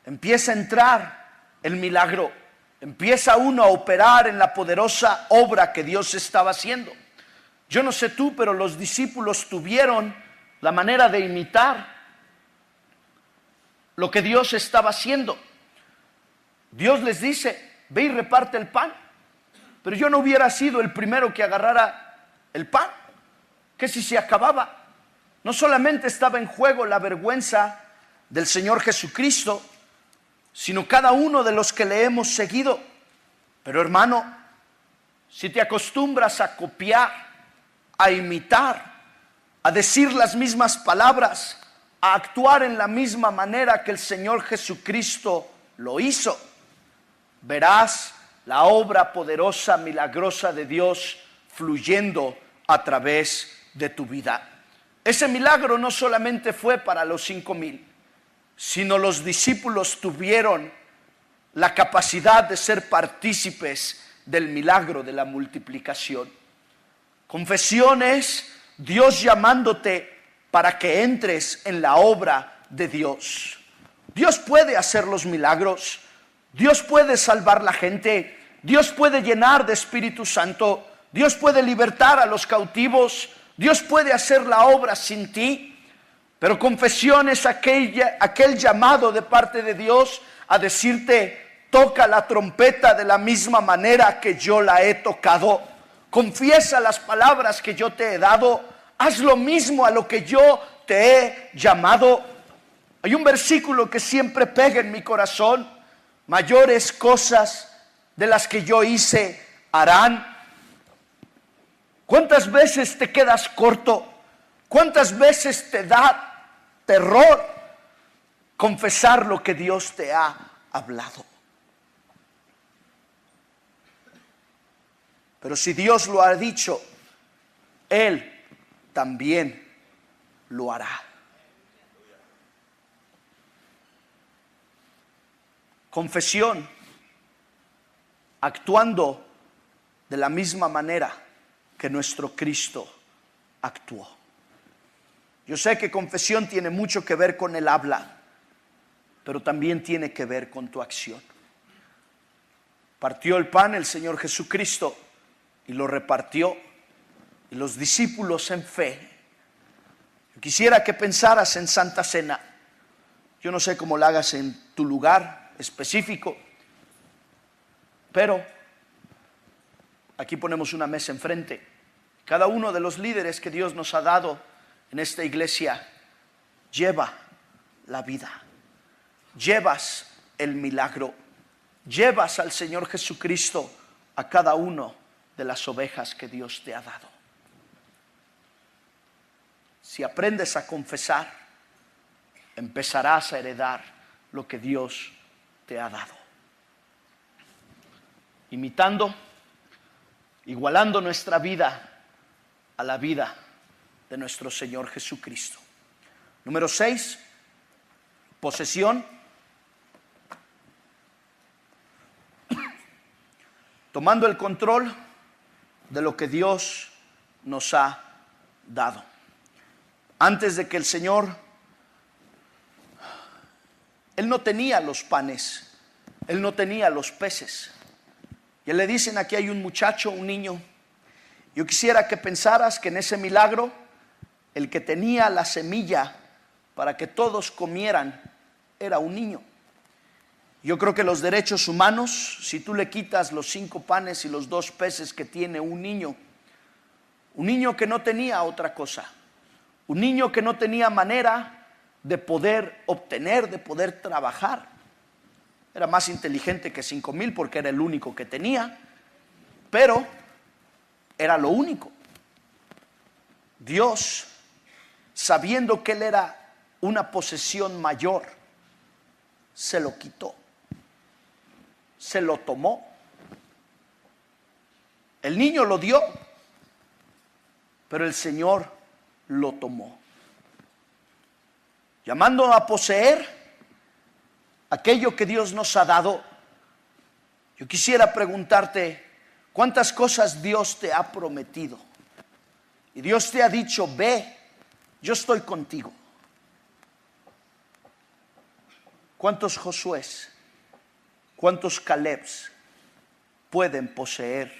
empieza a entrar el milagro, empieza uno a operar en la poderosa obra que Dios estaba haciendo. Yo no sé tú, pero los discípulos tuvieron la manera de imitar lo que Dios estaba haciendo. Dios les dice, ve y reparte el pan. Pero yo no hubiera sido el primero que agarrara el pan. ¿Qué si se acababa? No solamente estaba en juego la vergüenza del Señor Jesucristo, sino cada uno de los que le hemos seguido. Pero hermano, si te acostumbras a copiar, a imitar, a decir las mismas palabras, a actuar en la misma manera que el Señor Jesucristo lo hizo, verás la obra poderosa, milagrosa de Dios fluyendo a través de tu vida. Ese milagro no solamente fue para los 5,000, sino los discípulos tuvieron la capacidad de ser partícipes del milagro de la multiplicación. Confesión es Dios llamándote para que entres en la obra de Dios. Dios puede hacer los milagros, Dios puede salvar la gente, Dios puede llenar de Espíritu Santo, Dios puede libertar a los cautivos, Dios puede hacer la obra sin ti. Pero confesión es aquel llamado de parte de Dios a decirte, toca la trompeta de la misma manera que yo la he tocado. Confiesa las palabras que yo te he dado. Haz lo mismo a lo que yo te he llamado. Hay un versículo que siempre pega en mi corazón. Mayores cosas de las que yo hice harán. ¿Cuántas veces te quedas corto? ¿Cuántas veces te da terror confesar lo que Dios te ha hablado? Pero si Dios lo ha dicho, Él también lo hará. Confesión, actuando de la misma manera que nuestro Cristo actuó. Yo sé que confesión tiene mucho que ver con el habla, pero también tiene que ver con tu acción. Partió el pan el Señor Jesucristo y lo repartió, y los discípulos en fe. Yo quisiera que pensaras en Santa Cena. Yo no sé cómo la hagas en tu lugar específico, pero aquí ponemos una mesa enfrente. Cada uno de los líderes que Dios nos ha dado en esta iglesia lleva la vida, llevas el milagro, llevas al Señor Jesucristo a cada uno de las ovejas que Dios te ha dado. Si aprendes a confesar, empezarás a heredar lo que Dios te ha dado. Imitando, igualando nuestra vida a la vida de nuestro Señor Jesucristo. Número 6, posesión. Tomando el control de lo que Dios nos ha dado. Antes de que el Señor, Él no tenía los panes, Él no tenía los peces. Y le dicen, aquí hay un muchacho, un niño. Yo quisiera que pensaras que en ese milagro, el que tenía la semilla para que todos comieran era un niño. Yo creo que los derechos humanos, si tú le quitas los 5 panes y los 2 peces que tiene un niño que no tenía otra cosa, un niño que no tenía manera de poder obtener, de poder trabajar, era más inteligente que 5,000 porque era el único que tenía, pero era lo único. Dios, sabiendo que él era una posesión mayor, se lo quitó, se lo tomó. El niño lo dio, pero el Señor lo tomó, llamando a poseer aquello que Dios nos ha dado. Yo quisiera preguntarte, ¿cuántas cosas Dios te ha prometido? Y Dios te ha dicho, ve, yo estoy contigo. ¿Cuántos Josués, cuántos Calebs pueden poseer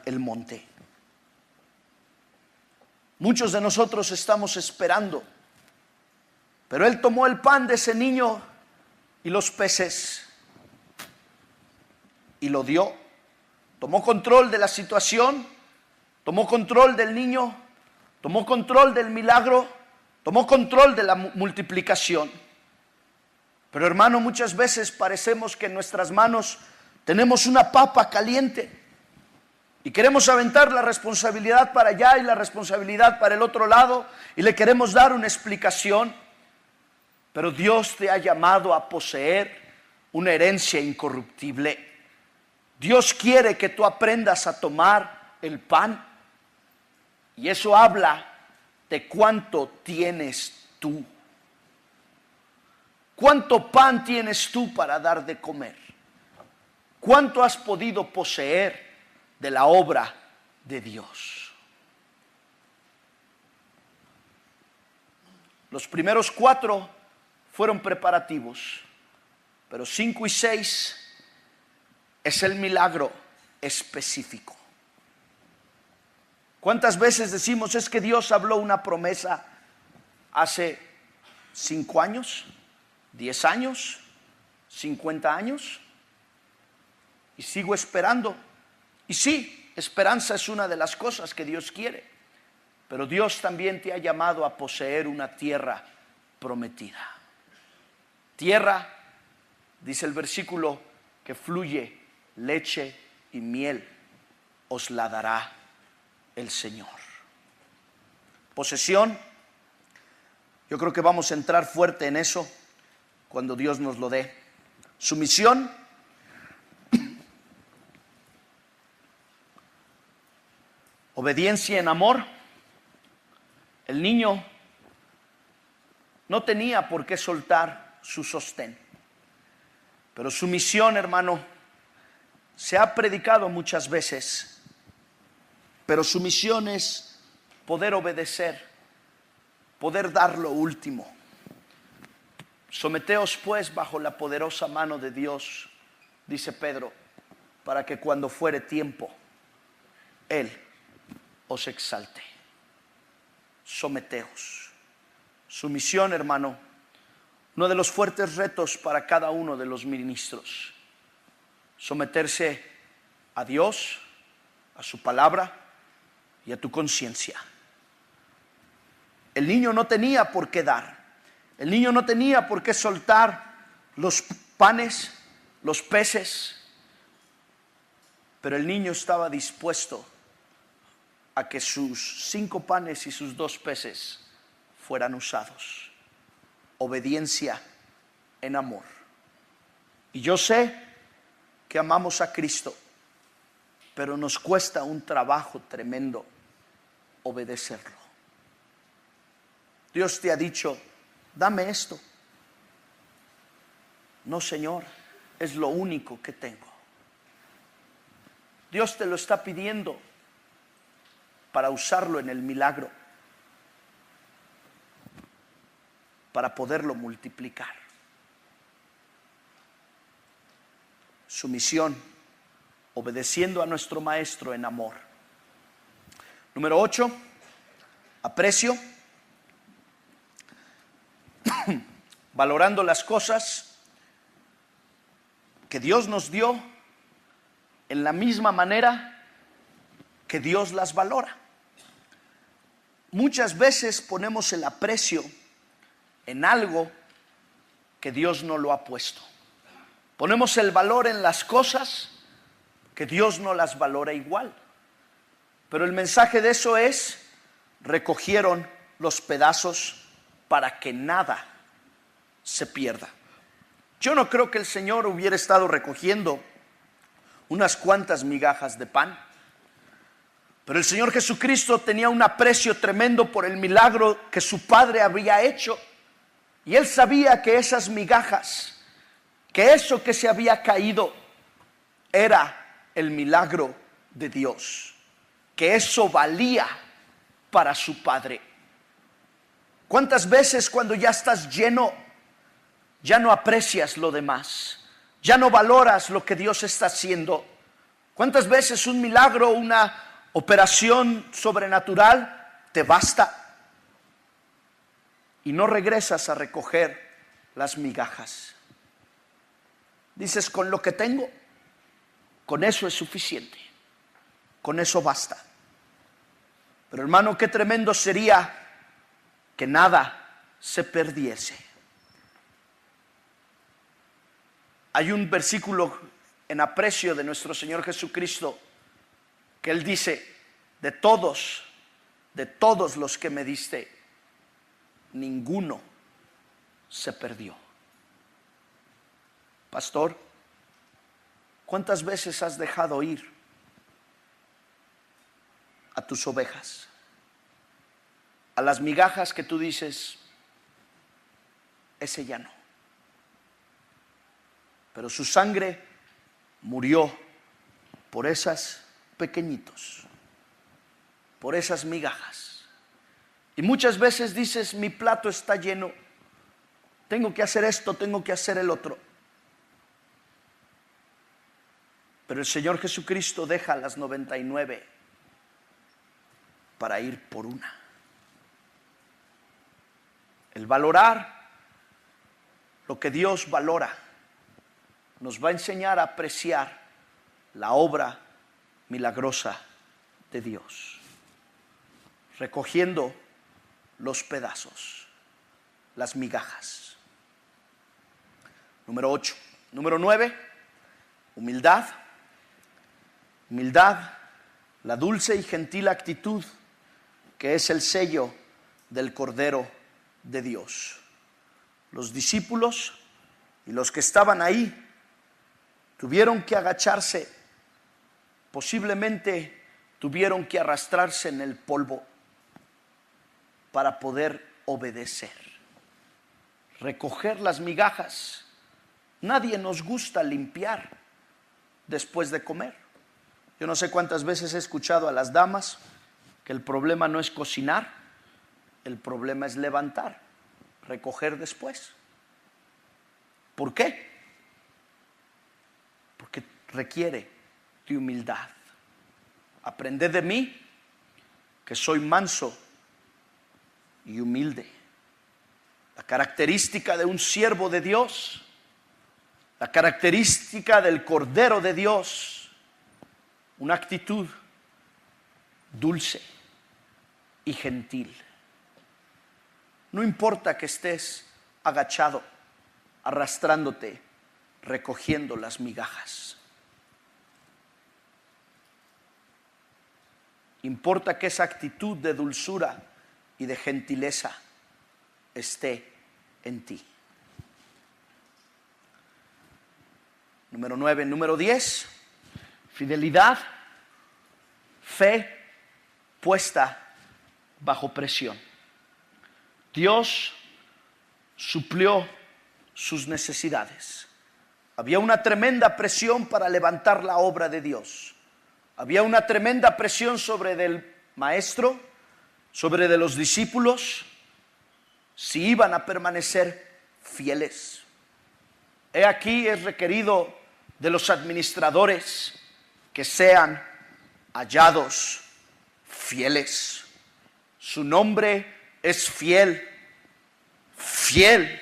el monte? Muchos de nosotros estamos esperando, pero Él tomó el pan de ese niño y los peces y lo dio. Tomó control de la situación, tomó control del niño, tomó control del milagro, tomó control de la multiplicación. Pero hermano, muchas veces parecemos que en nuestras manos tenemos una papa caliente y queremos aventar la responsabilidad para allá y la responsabilidad para el otro lado y le queremos dar una explicación. Pero Dios te ha llamado a poseer una herencia incorruptible. Dios quiere que tú aprendas a tomar el pan. Y eso habla de cuánto tienes tú. ¿Cuánto pan tienes tú para dar de comer? ¿Cuánto has podido poseer de la obra de Dios? Los primeros 4 fueron preparativos, pero 5 y 6 es el milagro específico. ¿Cuántas veces decimos es que Dios habló una promesa hace 5 años, 10 años, 50 años? Y sigo esperando. Y sí, esperanza es una de las cosas que Dios quiere, pero Dios también te ha llamado a poseer una tierra prometida. Tierra, dice el versículo, que fluye leche y miel, os la dará el Señor. Posesión, yo creo que vamos a entrar fuerte en eso cuando Dios nos lo dé. Sumisión, obediencia en amor, El niño no tenía por qué soltar su sostén, pero su misión, hermano, se ha predicado muchas veces, pero su misión es poder obedecer, poder dar lo último. Someteos pues bajo la poderosa mano de Dios, dice Pedro, para que cuando fuere tiempo, Él os exalte. Someteos. Su misión, hermano, uno de los fuertes retos para cada uno de los ministros: someterse a Dios, a su palabra y a tu conciencia. El niño no tenía por qué dar. El niño no tenía por qué soltar los panes, los peces, pero el niño estaba dispuesto a que sus 5 panes y sus 2 peces fueran usados. Obediencia en amor. Y yo sé que amamos a Cristo, pero nos cuesta un trabajo tremendo obedecerlo. Dios te ha dicho: dame esto. No, Señor, es lo único que tengo. Dios te lo está pidiendo para usarlo en el milagro, para poderlo multiplicar. Su misión, obedeciendo a nuestro Maestro en amor. Número 8, aprecio. Valorando las cosas que Dios nos dio en la misma manera que Dios las valora. Muchas veces ponemos el aprecio en algo que Dios no lo ha puesto. Ponemos el valor en las cosas que Dios no las valora igual. Pero el mensaje de eso es: recogieron los pedazos para que nada se pierda. Yo no creo que el Señor hubiera estado recogiendo unas cuantas migajas de pan, pero el Señor Jesucristo tenía un aprecio tremendo por el milagro que su Padre había hecho, y Él sabía que esas migajas, que eso que se había caído, era el milagro de Dios, que eso valía para su Padre. ¿Cuántas veces cuando ya estás lleno, ya no aprecias lo demás? Ya no valoras lo que Dios está haciendo. ¿Cuántas veces un milagro, una operación sobrenatural te basta y no regresas a recoger las migajas? Dices: con lo que tengo, con eso es suficiente, con eso basta. Pero hermano, qué tremendo sería que nada se perdiese. Hay un versículo en aprecio de nuestro Señor Jesucristo que Él dice: de todos los que me diste, ninguno se perdió. Pastor, ¿cuántas veces has dejado ir a tus ovejas? A las migajas que tú dices: ese ya no. Pero su sangre murió por esas pequeñitos, por esas migajas. Y muchas veces dices: mi plato está lleno, tengo que hacer esto, tengo que hacer el otro. Pero el Señor Jesucristo deja las 99 para ir por una. El valorar lo que Dios valora nos va a enseñar a apreciar la obra milagrosa de Dios, recogiendo los pedazos, las migajas. Número 8. Número 9, humildad. Humildad, la dulce y gentil actitud que es el sello del Cordero de Dios. Los discípulos y los que estaban ahí tuvieron que agacharse, posiblemente tuvieron que arrastrarse en el polvo. para poder obedecer. Recoger las migajas. Nadie nos gusta limpiar después de comer. Yo no sé cuántas veces he escuchado a las damas que el problema no es cocinar, el problema es levantar, recoger después. ¿Por qué? Porque requiere de humildad. Aprended de mí, que soy manso y humilde. La característica de un siervo de Dios, la característica del Cordero de Dios, una actitud dulce y gentil. No importa que estés agachado, arrastrándote, recogiendo las migajas. Importa que esa actitud de dulzura y de gentileza esté en ti. Número 9. Número 10. Fidelidad, fe puesta bajo presión. Dios suplió sus necesidades. Había una tremenda presión para levantar la obra de Dios. Había una tremenda presión sobre el maestro, sobre de los discípulos, si iban a permanecer fieles. He aquí es requerido de los administradores que sean hallados fieles. Su nombre es fiel, fiel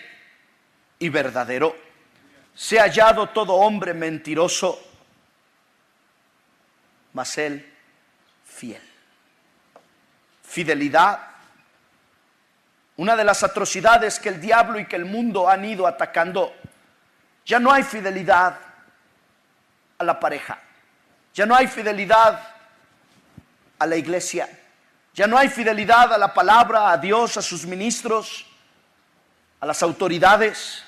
y verdadero. Sea hallado todo hombre mentiroso, mas él fiel. Fidelidad. Una de las atrocidades que el diablo y que el mundo han ido atacando. Ya no hay fidelidad a la pareja. Ya no hay fidelidad a la iglesia. Ya no hay fidelidad a la palabra, a Dios, a sus ministros, a las autoridades.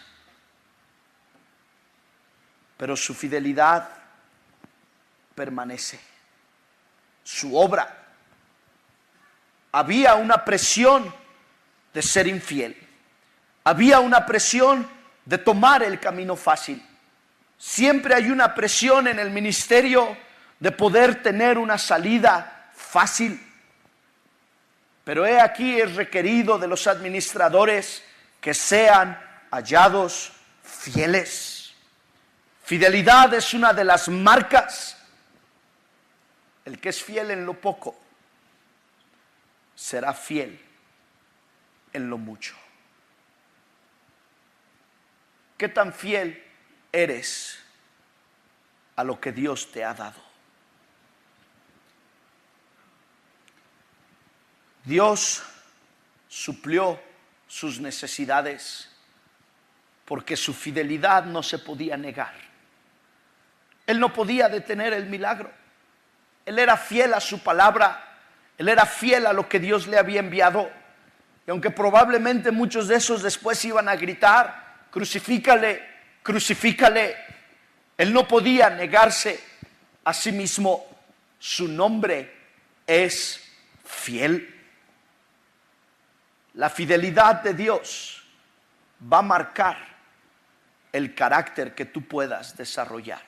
Pero su fidelidad permanece. Su obra. Había una presión de ser infiel. Había una presión de tomar el camino fácil. Siempre hay una presión en el ministerio de poder tener una salida fácil. Pero he aquí es requerido de los administradores que sean hallados fieles. Fidelidad es una de las marcas. El que es fiel en lo poco, será fiel en lo mucho. ¿Qué tan fiel eres a lo que Dios te ha dado? Dios suplió sus necesidades porque su fidelidad no se podía negar. Él no podía detener el milagro. Él era fiel a su palabra. Él era fiel a lo que Dios le había enviado. Y aunque probablemente muchos de esos después iban a gritar, crucifícale, crucifícale, él no podía negarse a sí mismo. Su nombre es fiel. La fidelidad de Dios va a marcar el carácter que tú puedas desarrollar.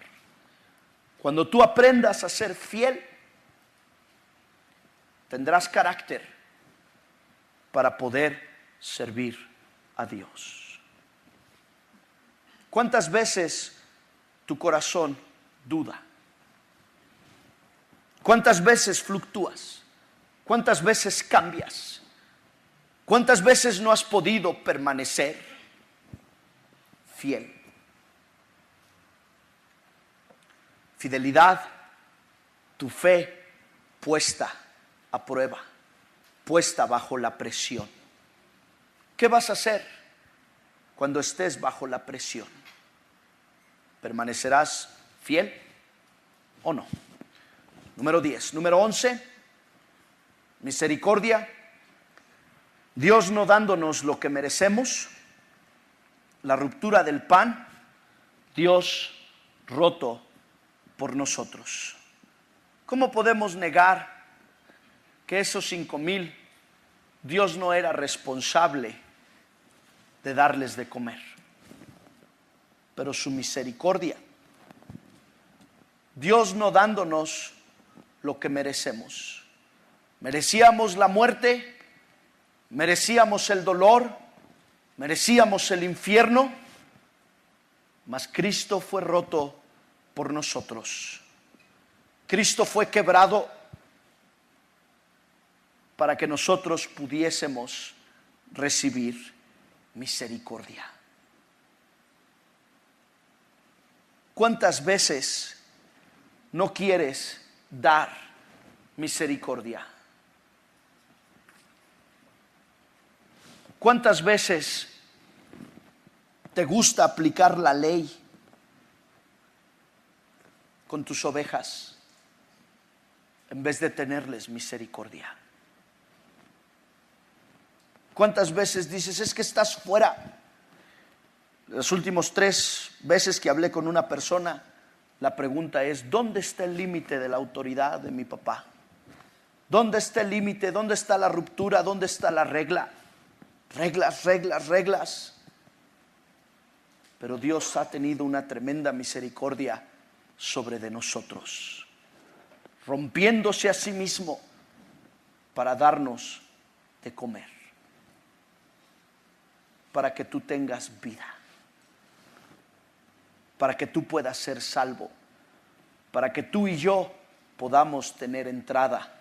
Cuando tú aprendas a ser fiel, tendrás carácter para poder servir a Dios. ¿Cuántas veces tu corazón duda? ¿Cuántas veces fluctúas? ¿Cuántas veces cambias? ¿Cuántas veces no has podido permanecer fiel? Fidelidad, tu fe puesta a prueba, puesta bajo la presión. ¿Qué vas a hacer cuando estés bajo la presión? ¿Permanecerás fiel o no? Número 10. Número 11, misericordia. Dios no dándonos lo que merecemos, la ruptura del pan, Dios roto por nosotros. ¿Cómo podemos negar que esos 5,000 Dios no era responsable de darles de comer, pero su misericordia, Dios no dándonos lo que merecemos. Merecíamos la muerte, merecíamos el dolor, merecíamos el infierno, mas Cristo fue roto por nosotros. Cristo fue quebrado para que nosotros pudiésemos recibir misericordia. ¿Cuántas veces no quieres dar misericordia? ¿Cuántas veces te gusta aplicar la ley con tus ovejas en vez de tenerles misericordia? ¿Cuántas veces dices, es que estás fuera? Las últimas 3 veces que hablé con una persona, la pregunta es, ¿dónde está el límite de la autoridad de mi papá? ¿Dónde está el límite? ¿Dónde está la ruptura? ¿Dónde está la regla? Reglas, reglas, reglas. Pero Dios ha tenido una tremenda misericordia sobre de nosotros, rompiéndose a sí mismo para darnos de comer, para que tú tengas vida, para que tú puedas ser salvo, para que tú y yo podamos tener entrada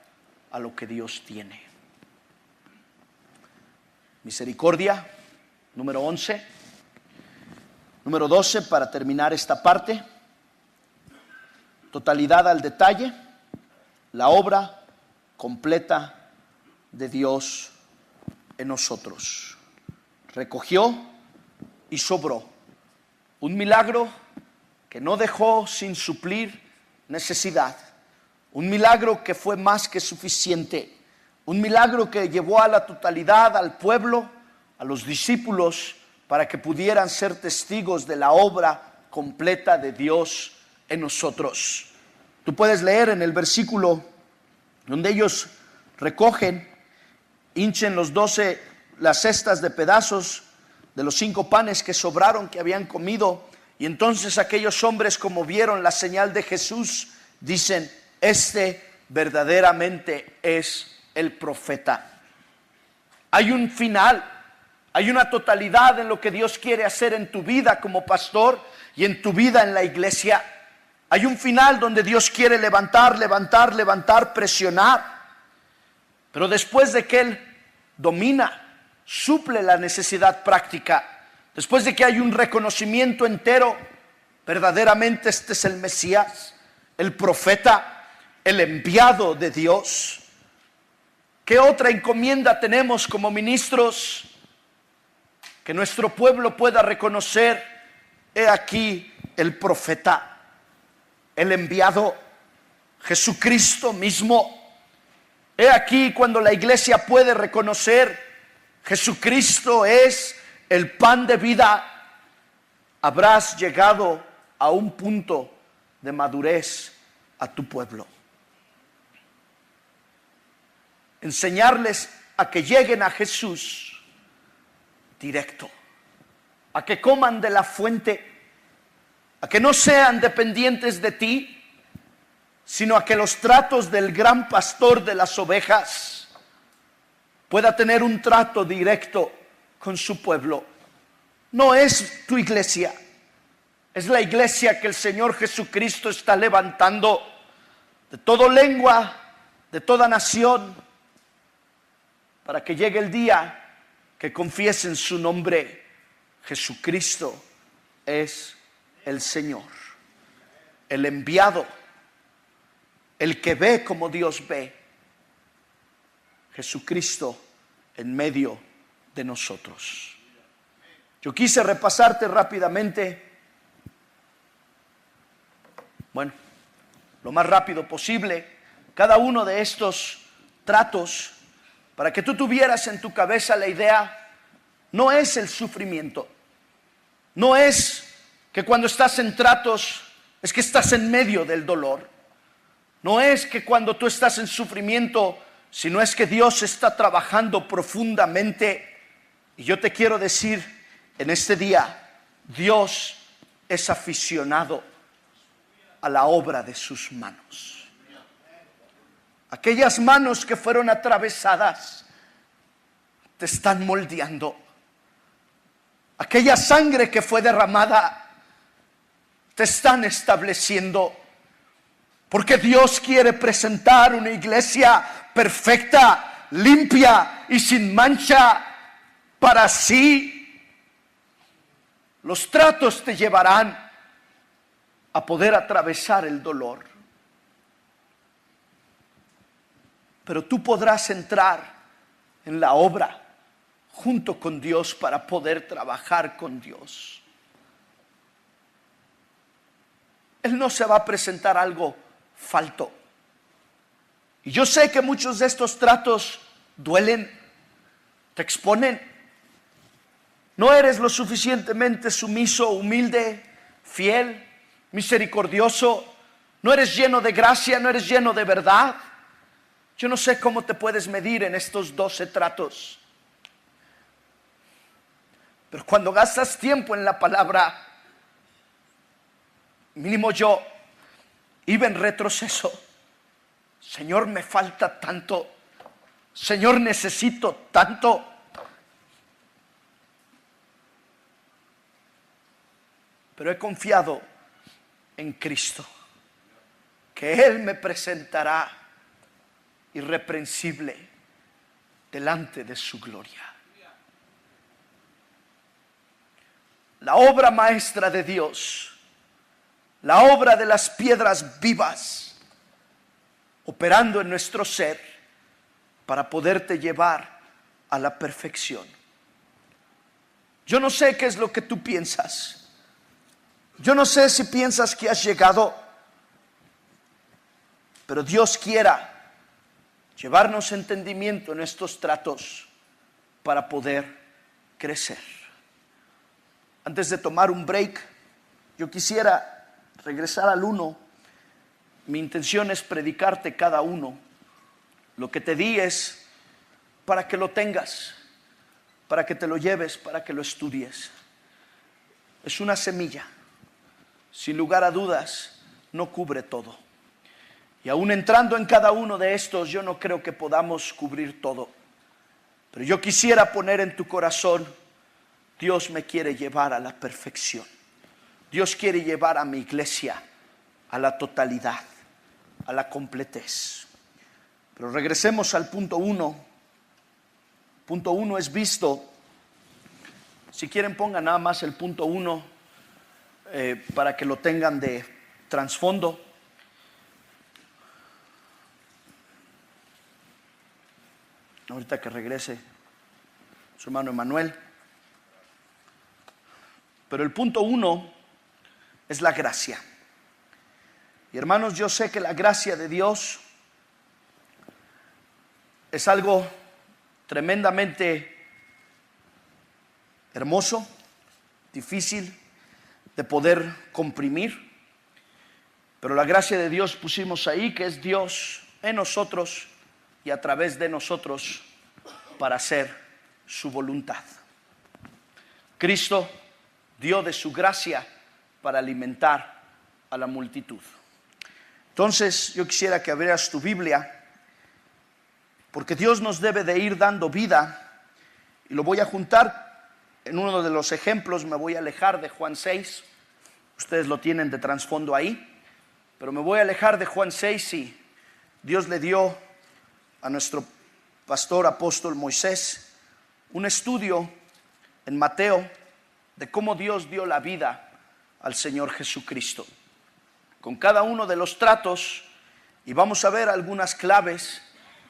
a lo que Dios tiene. Misericordia, número 11. Número 12, para terminar esta parte. Totalidad al detalle, la obra completa de Dios en nosotros. Recogió y sobró. Un milagro que no dejó sin suplir necesidad. Un milagro que fue más que suficiente. Un milagro que llevó a la totalidad al pueblo, a los discípulos, para que pudieran ser testigos de la obra completa de Dios en nosotros. Tú puedes leer en el versículo donde ellos recogen, hinchen los 12 las cestas de pedazos de los 5 panes que sobraron, que habían comido, y entonces aquellos hombres, como vieron la señal de Jesús, dicen, este verdaderamente es el profeta. Hay un final, hay una totalidad en lo que Dios quiere hacer en tu vida como pastor y en tu vida en la iglesia. Hay un final donde Dios quiere levantar, levantar, levantar, presionar. Pero después de que Él domina, suple la necesidad práctica, después de que hay un reconocimiento entero, verdaderamente este es el Mesías, el profeta, el enviado de Dios. ¿Qué otra encomienda tenemos como ministros? Que nuestro pueblo pueda reconocer, he aquí el profeta, el enviado, Jesucristo mismo. He aquí cuando la iglesia puede reconocer, Jesucristo es el pan de vida, habrás llegado a un punto de madurez a tu pueblo. Enseñarles a que lleguen a Jesús directo, a que coman de la fuente, a que no sean dependientes de ti, sino a que los tratos del gran pastor de las ovejas pueda tener un trato directo con su pueblo. No es tu iglesia, es la iglesia que el Señor Jesucristo está levantando de toda lengua, de toda nación, para que llegue el día que confiesen su nombre. Jesucristo es el Señor, el enviado, el que ve como Dios ve. Jesucristo en medio de nosotros. Yo quise repasarte rápidamente, lo más rápido posible, cada uno de estos tratos, para que tú tuvieras en tu cabeza la idea. No es el sufrimiento, no es que cuando estás en tratos es que estás en medio del dolor, no es que cuando tú estás en sufrimiento sino es que Dios está trabajando profundamente. Y yo te quiero decir en este día, Dios es aficionado a la obra de sus manos. Aquellas manos que fueron atravesadas te están moldeando. Aquella sangre que fue derramada te están estableciendo. Porque Dios quiere presentar una iglesia perfecta, limpia y sin mancha para sí. Los tratos te llevarán a poder atravesar el dolor. Pero tú podrás entrar en la obra junto con Dios para poder trabajar con Dios. Él no se va a presentar algo falto. Y yo sé que muchos de estos tratos duelen, te exponen. No eres lo suficientemente sumiso, humilde, fiel, misericordioso. No eres lleno de gracia, no eres lleno de verdad. Yo no sé cómo te puedes medir en estos 12 tratos. Pero cuando gastas tiempo en la palabra, mínimo yo iba en retroceso. Señor, me falta tanto. Señor, necesito tanto. Pero he confiado en Cristo, que Él me presentará irreprensible delante de su gloria. La obra maestra de Dios, la obra de las piedras vivas, operando en nuestro ser para poderte llevar a la perfección. Yo no sé qué es lo que tú piensas. Yo no sé si piensas que has llegado, pero Dios quiera llevarnos entendimiento en estos tratos para poder crecer. Antes de tomar un break, yo quisiera regresar al 1. Mi intención es predicarte cada uno. Lo que te di es para que lo tengas, para que te lo lleves, para que lo estudies. Es una semilla. Sin lugar a dudas, no cubre todo. Y aún entrando en cada uno de estos, yo no creo que podamos cubrir todo. Pero yo quisiera poner en tu corazón, Dios me quiere llevar a la perfección. Dios quiere llevar a mi iglesia a la totalidad, a la completez. Pero regresemos al punto 1. Punto 1 es visto. Si quieren pongan nada más el punto 1 para que lo tengan de trasfondo. Ahorita que regrese su hermano Emanuel. Pero el punto 1 es la gracia. Y hermanos, yo sé que la gracia de Dios es algo tremendamente hermoso, difícil de poder comprimir. Pero la gracia de Dios pusimos ahí, que es Dios en nosotros y a través de nosotros para hacer su voluntad. Cristo dio de su gracia para alimentar a la multitud. Entonces yo quisiera que abrieras tu Biblia, porque Dios nos debe de ir dando vida, y lo voy a juntar en uno de los ejemplos. Me voy a alejar de Juan 6, ustedes lo tienen de trasfondo ahí, pero me voy a alejar de Juan 6 y Dios le dio a nuestro pastor apóstol Moisés un estudio en Mateo de cómo Dios dio la vida al Señor Jesucristo, con cada uno de los tratos, y vamos a ver algunas claves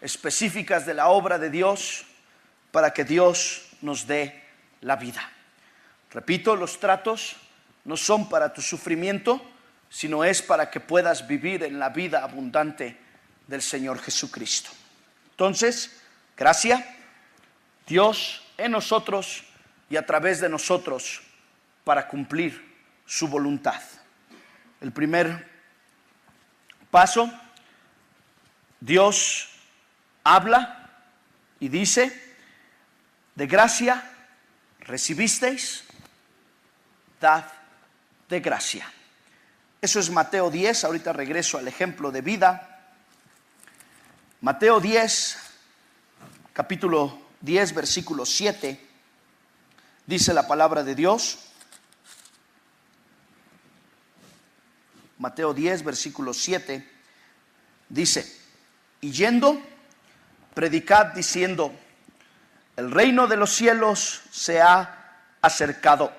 específicas de la obra de Dios para que Dios nos dé la vida. Repito, los tratos no son para tu sufrimiento, sino es para que puedas vivir en la vida abundante del Señor Jesucristo. Entonces, gracia, Dios en nosotros y a través de nosotros para cumplir su voluntad. El primer paso, Dios habla y dice: de gracia recibisteis, dad de gracia. Eso es Mateo 10. Ahorita regreso al ejemplo de vida. Mateo 10, capítulo 10, versículo 7, dice la palabra de Dios. Mateo 10, versículo 7, dice: y yendo, predicad diciendo: el reino de los cielos se ha acercado.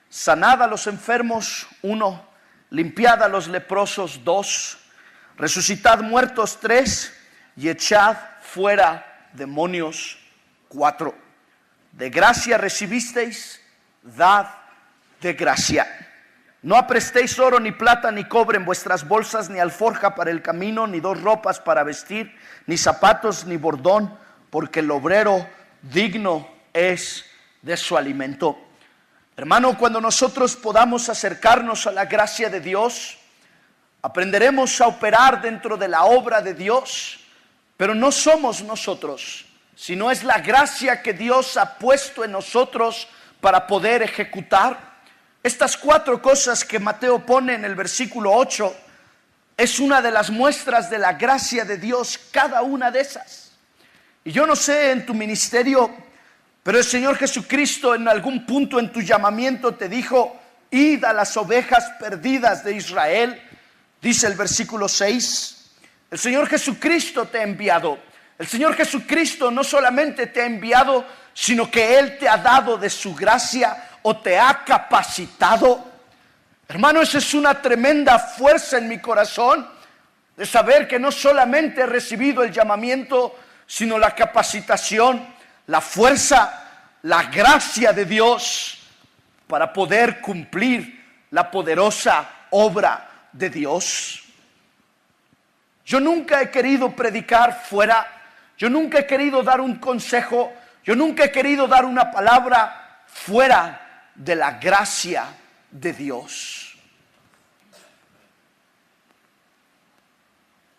Sanad a los enfermos, 1, limpiad a los leprosos, 2, resucitad muertos, 3, y echad fuera demonios, 4. De gracia recibisteis, dad de gracia. No aprestéis oro, ni plata, ni cobre en vuestras bolsas, ni alforja para el camino, ni 2 ropas para vestir, ni zapatos, ni bordón, porque el obrero digno es de su alimento. Hermano, cuando nosotros podamos acercarnos a la gracia de Dios, aprenderemos a operar dentro de la obra de Dios, pero no somos nosotros, sino es la gracia que Dios ha puesto en nosotros para poder ejecutar. Estas 4 cosas que Mateo pone en el versículo 8 es una de las muestras de la gracia de Dios, cada una de esas. Y yo no sé en tu ministerio, pero el Señor Jesucristo en algún punto en tu llamamiento te dijo: id a las ovejas perdidas de Israel. Dice el versículo 6, el Señor Jesucristo te ha enviado. El Señor Jesucristo no solamente te ha enviado, sino que Él te ha dado de su gracia o te ha capacitado. Hermano, esa es una tremenda fuerza en mi corazón, de saber que no solamente he recibido el llamamiento, sino la capacitación, la fuerza, la gracia de Dios para poder cumplir la poderosa obra de Dios. Yo nunca he querido predicar fuera, yo nunca he querido dar un consejo, yo nunca he querido dar una palabra fuera de la gracia de Dios.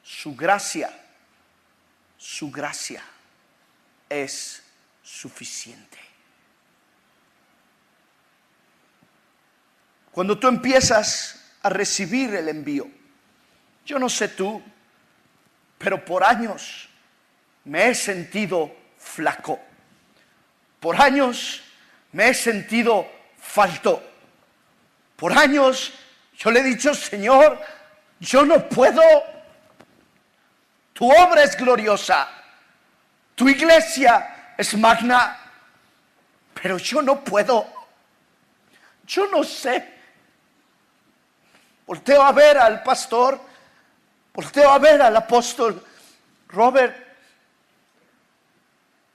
Su gracia es suficiente. Cuando tú empiezas a recibir el envío, yo no sé tú, pero por años me he sentido flaco. Por años me he sentido falto. Por años yo le he dicho: Señor, yo no puedo. Tu obra es gloriosa, tu iglesia es magna, pero yo no puedo. Yo no sé. Volteo a ver al pastor, volteo a ver al apóstol Robert.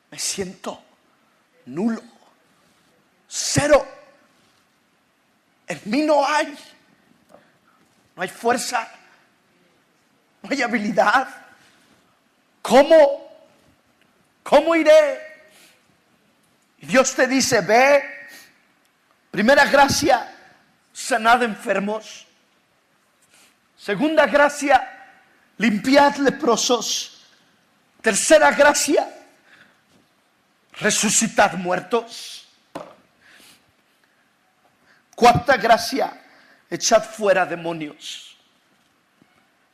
Me siento nulo, cero. En mí no hay fuerza, no hay habilidad. ¿Cómo iré? Y Dios te dice: ve. Primera gracia, sanad enfermos. Segunda gracia, limpiad leprosos. Tercera gracia, resucitad muertos. Cuarta gracia, echad fuera demonios.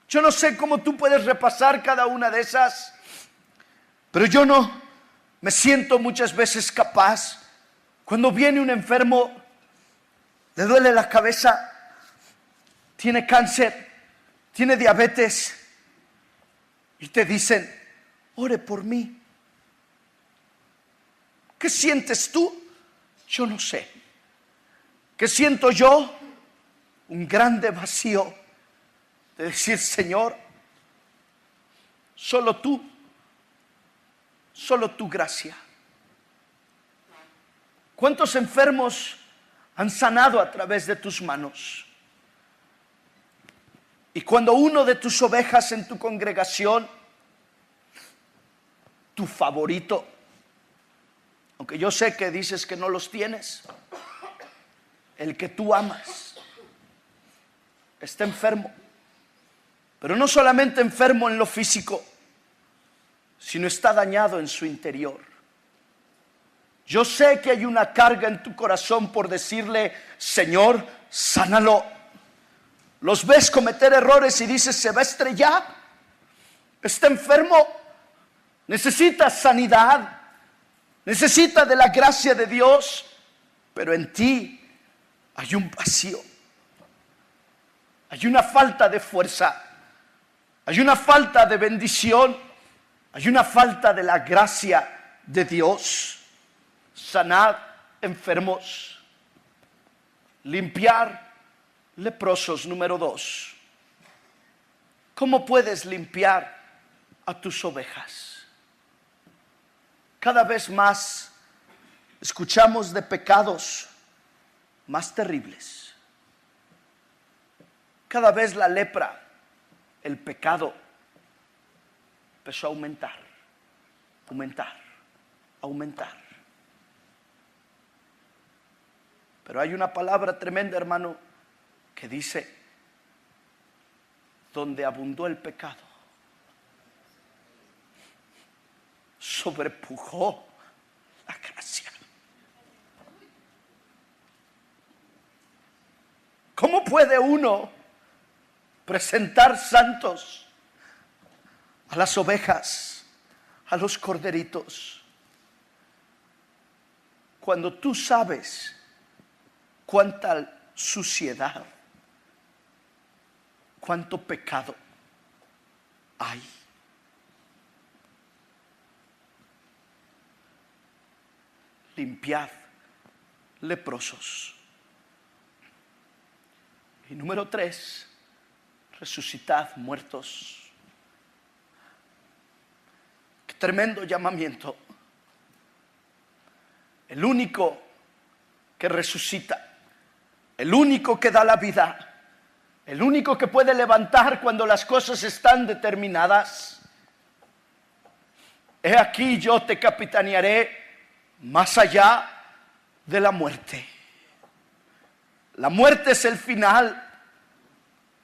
Yo no sé cómo tú puedes repasar cada una de esas, pero yo no me siento muchas veces capaz. Cuando viene un enfermo, le duele la cabeza, tiene cáncer, tiene diabetes, y te dicen: ore por mí. ¿Qué sientes tú? Yo no sé. ¿Qué siento yo? Un grande vacío de decir: Señor, solo tu gracia. ¿Cuántos enfermos han sanado a través de tus manos? Y cuando uno de tus ovejas en tu congregación, tu favorito, aunque yo sé que dices que no los tienes, el que tú amas, está enfermo, pero no solamente enfermo en lo físico, sino está dañado en su interior. Yo sé que hay una carga en tu corazón por decirle: Señor, sánalo. Los ves cometer errores y dices: se va a estrellar, está enfermo, necesita sanidad, necesita de la gracia de Dios, pero en ti hay un vacío, hay una falta de fuerza, hay una falta de bendición, hay una falta de la gracia de Dios. Sanad enfermos, limpiar leprosos. Número 2. ¿Cómo puedes limpiar a tus ovejas? Cada vez más escuchamos de pecados más terribles. Cada vez la lepra, el pecado, empezó a aumentar. Pero hay una palabra tremenda, hermano, que dice: donde abundó el pecado, sobrepujó la gracia. ¿Cómo puede uno presentar santos a las ovejas, a los corderitos, cuando tú sabes cuánta suciedad, cuánto pecado hay? Limpiad leprosos. Y número 3, resucitad muertos. Qué tremendo llamamiento. El único que resucita, el único que da la vida, el único que puede levantar cuando las cosas están determinadas. He aquí, yo te capitanearé más allá de la muerte. La muerte es el final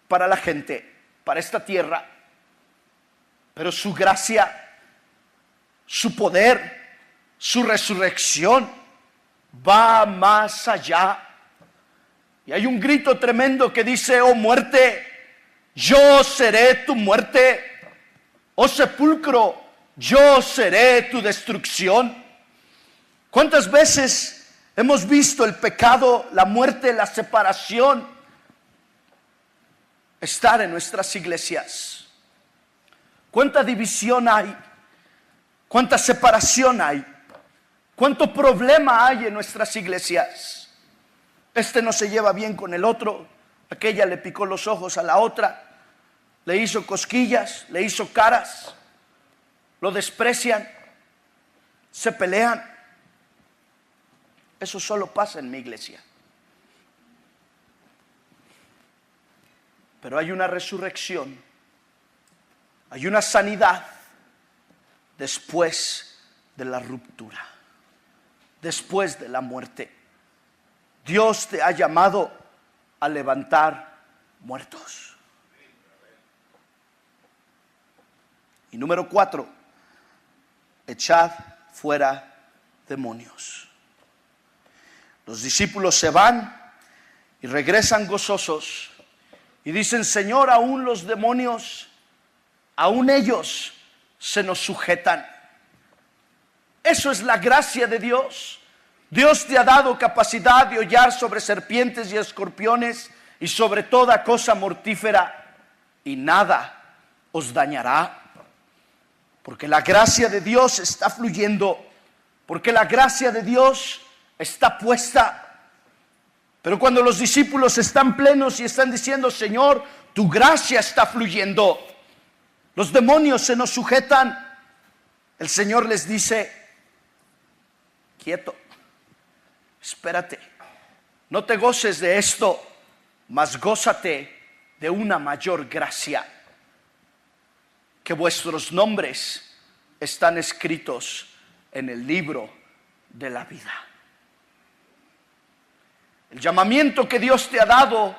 para la gente, para esta tierra. Pero su gracia, su poder, su resurrección va más allá. Y hay un grito tremendo que dice: oh muerte, yo seré tu muerte. Oh sepulcro, yo seré tu destrucción. ¿Cuántas veces hemos visto el pecado, la muerte, la separación estar en nuestras iglesias? ¿Cuánta división hay? ¿Cuánta separación hay? ¿Cuánto problema hay en nuestras iglesias? Este no se lleva bien con el otro, aquella le picó los ojos a la otra, le hizo cosquillas, le hizo caras, lo desprecian, se pelean. Eso solo pasa en mi iglesia. Pero hay una resurrección, hay una sanidad después de la ruptura, después de la muerte. Dios te ha llamado a levantar muertos. Y número 4, echad fuera demonios. Los discípulos se van y regresan gozosos y dicen: Señor, aún los demonios, aún ellos se nos sujetan. Eso es la gracia de Dios. Dios te ha dado capacidad de hollar sobre serpientes y escorpiones y sobre toda cosa mortífera, y nada os dañará. Porque la gracia de Dios está fluyendo, porque la gracia de Dios está puesta. Pero cuando los discípulos están plenos y están diciendo: Señor, tu gracia está fluyendo, los demonios se nos sujetan, el Señor les dice: quieto, espérate, no te goces de esto, mas gózate de una mayor gracia, que vuestros nombres están escritos en el libro de la vida. El llamamiento que Dios te ha dado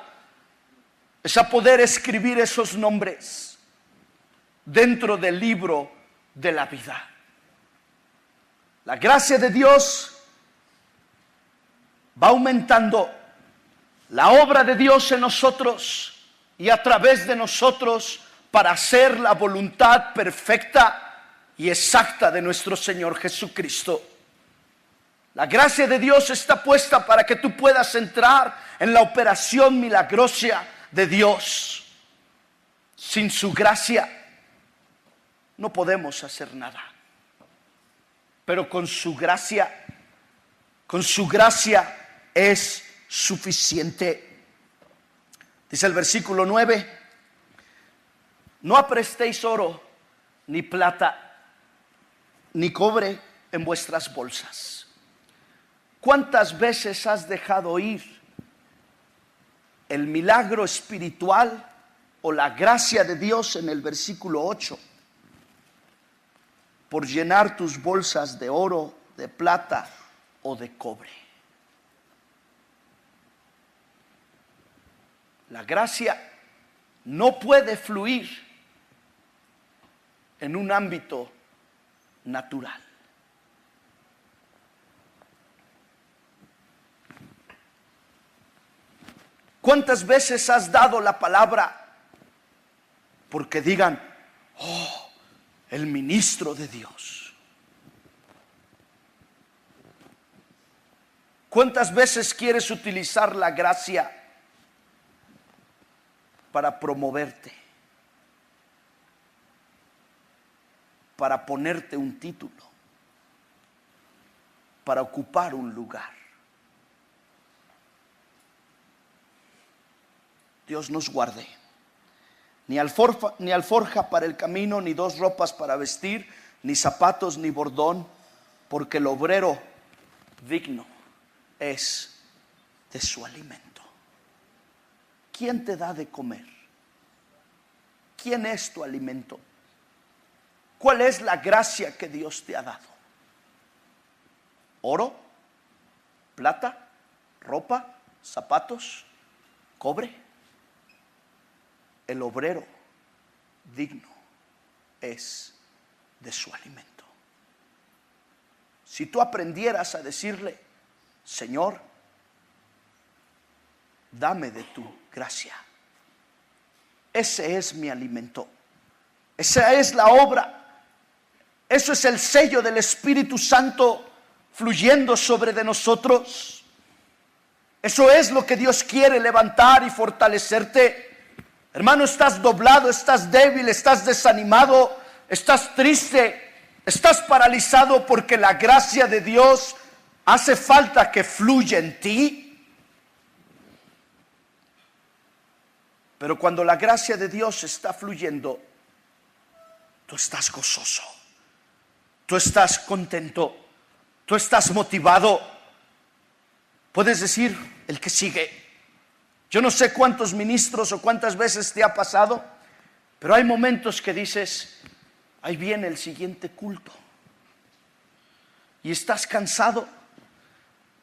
es a poder escribir esos nombres dentro del libro de la vida. La gracia de Dios va aumentando. La obra de Dios en nosotros y a través de nosotros para hacer la voluntad perfecta y exacta de nuestro Señor Jesucristo. La gracia de Dios está puesta para que tú puedas entrar en la operación milagrosa de Dios. Sin su gracia no podemos hacer nada. Pero con su gracia es suficiente. Dice el versículo 9: no aprestéis oro, ni plata, ni cobre en vuestras bolsas. ¿Cuántas veces has dejado ir el milagro espiritual o la gracia de Dios en el versículo 8 por llenar tus bolsas de oro, de plata o de cobre? La gracia no puede fluir en un ámbito natural. ¿Cuántas veces has dado la palabra porque digan, oh, el ministro de Dios? ¿Cuántas veces quieres utilizar la gracia para promoverte, para ponerte un título, para ocupar un lugar? Dios nos guarde. Ni alforja para el camino, ni dos ropas para vestir, ni zapatos, ni bordón, porque el obrero digno es de su alimento. ¿Quién te da de comer? ¿Quién es tu alimento? ¿Cuál es la gracia que Dios te ha dado? ¿Oro? ¿Plata? ¿Ropa? ¿Zapatos? ¿Cobre? El obrero digno es de su alimento. Si tú aprendieras a decirle, Señor, dame de tu gracia. Ese es mi alimento. Esa es la obra. Eso es el sello del Espíritu Santo fluyendo sobre de nosotros. Eso es lo que Dios quiere levantar y fortalecerte. Hermano, estás doblado, estás débil, estás desanimado, estás triste, estás paralizado porque la gracia de Dios hace falta que fluya en ti. Pero cuando la gracia de Dios está fluyendo, tú estás gozoso, tú estás contento, tú estás motivado. Puedes decir, el que sigue. Yo no sé cuántos ministros o cuántas veces te ha pasado, pero hay momentos que dices, ahí viene el siguiente culto. Y estás cansado,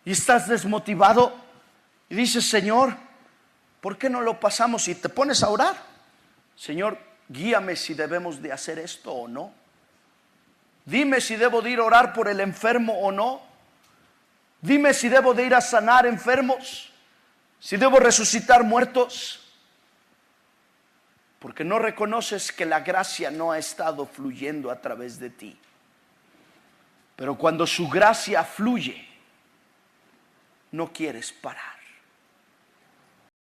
y estás desmotivado, y dices, Señor, ¿por qué no lo pasamos? Y te pones a orar. Señor, guíame si debemos de hacer esto o no. Dime si debo de ir a orar por el enfermo o no. Dime si debo de ir a sanar enfermos. Si debo resucitar muertos, porque no reconoces que la gracia no ha estado fluyendo a través de ti. Pero cuando su gracia fluye, no quieres parar.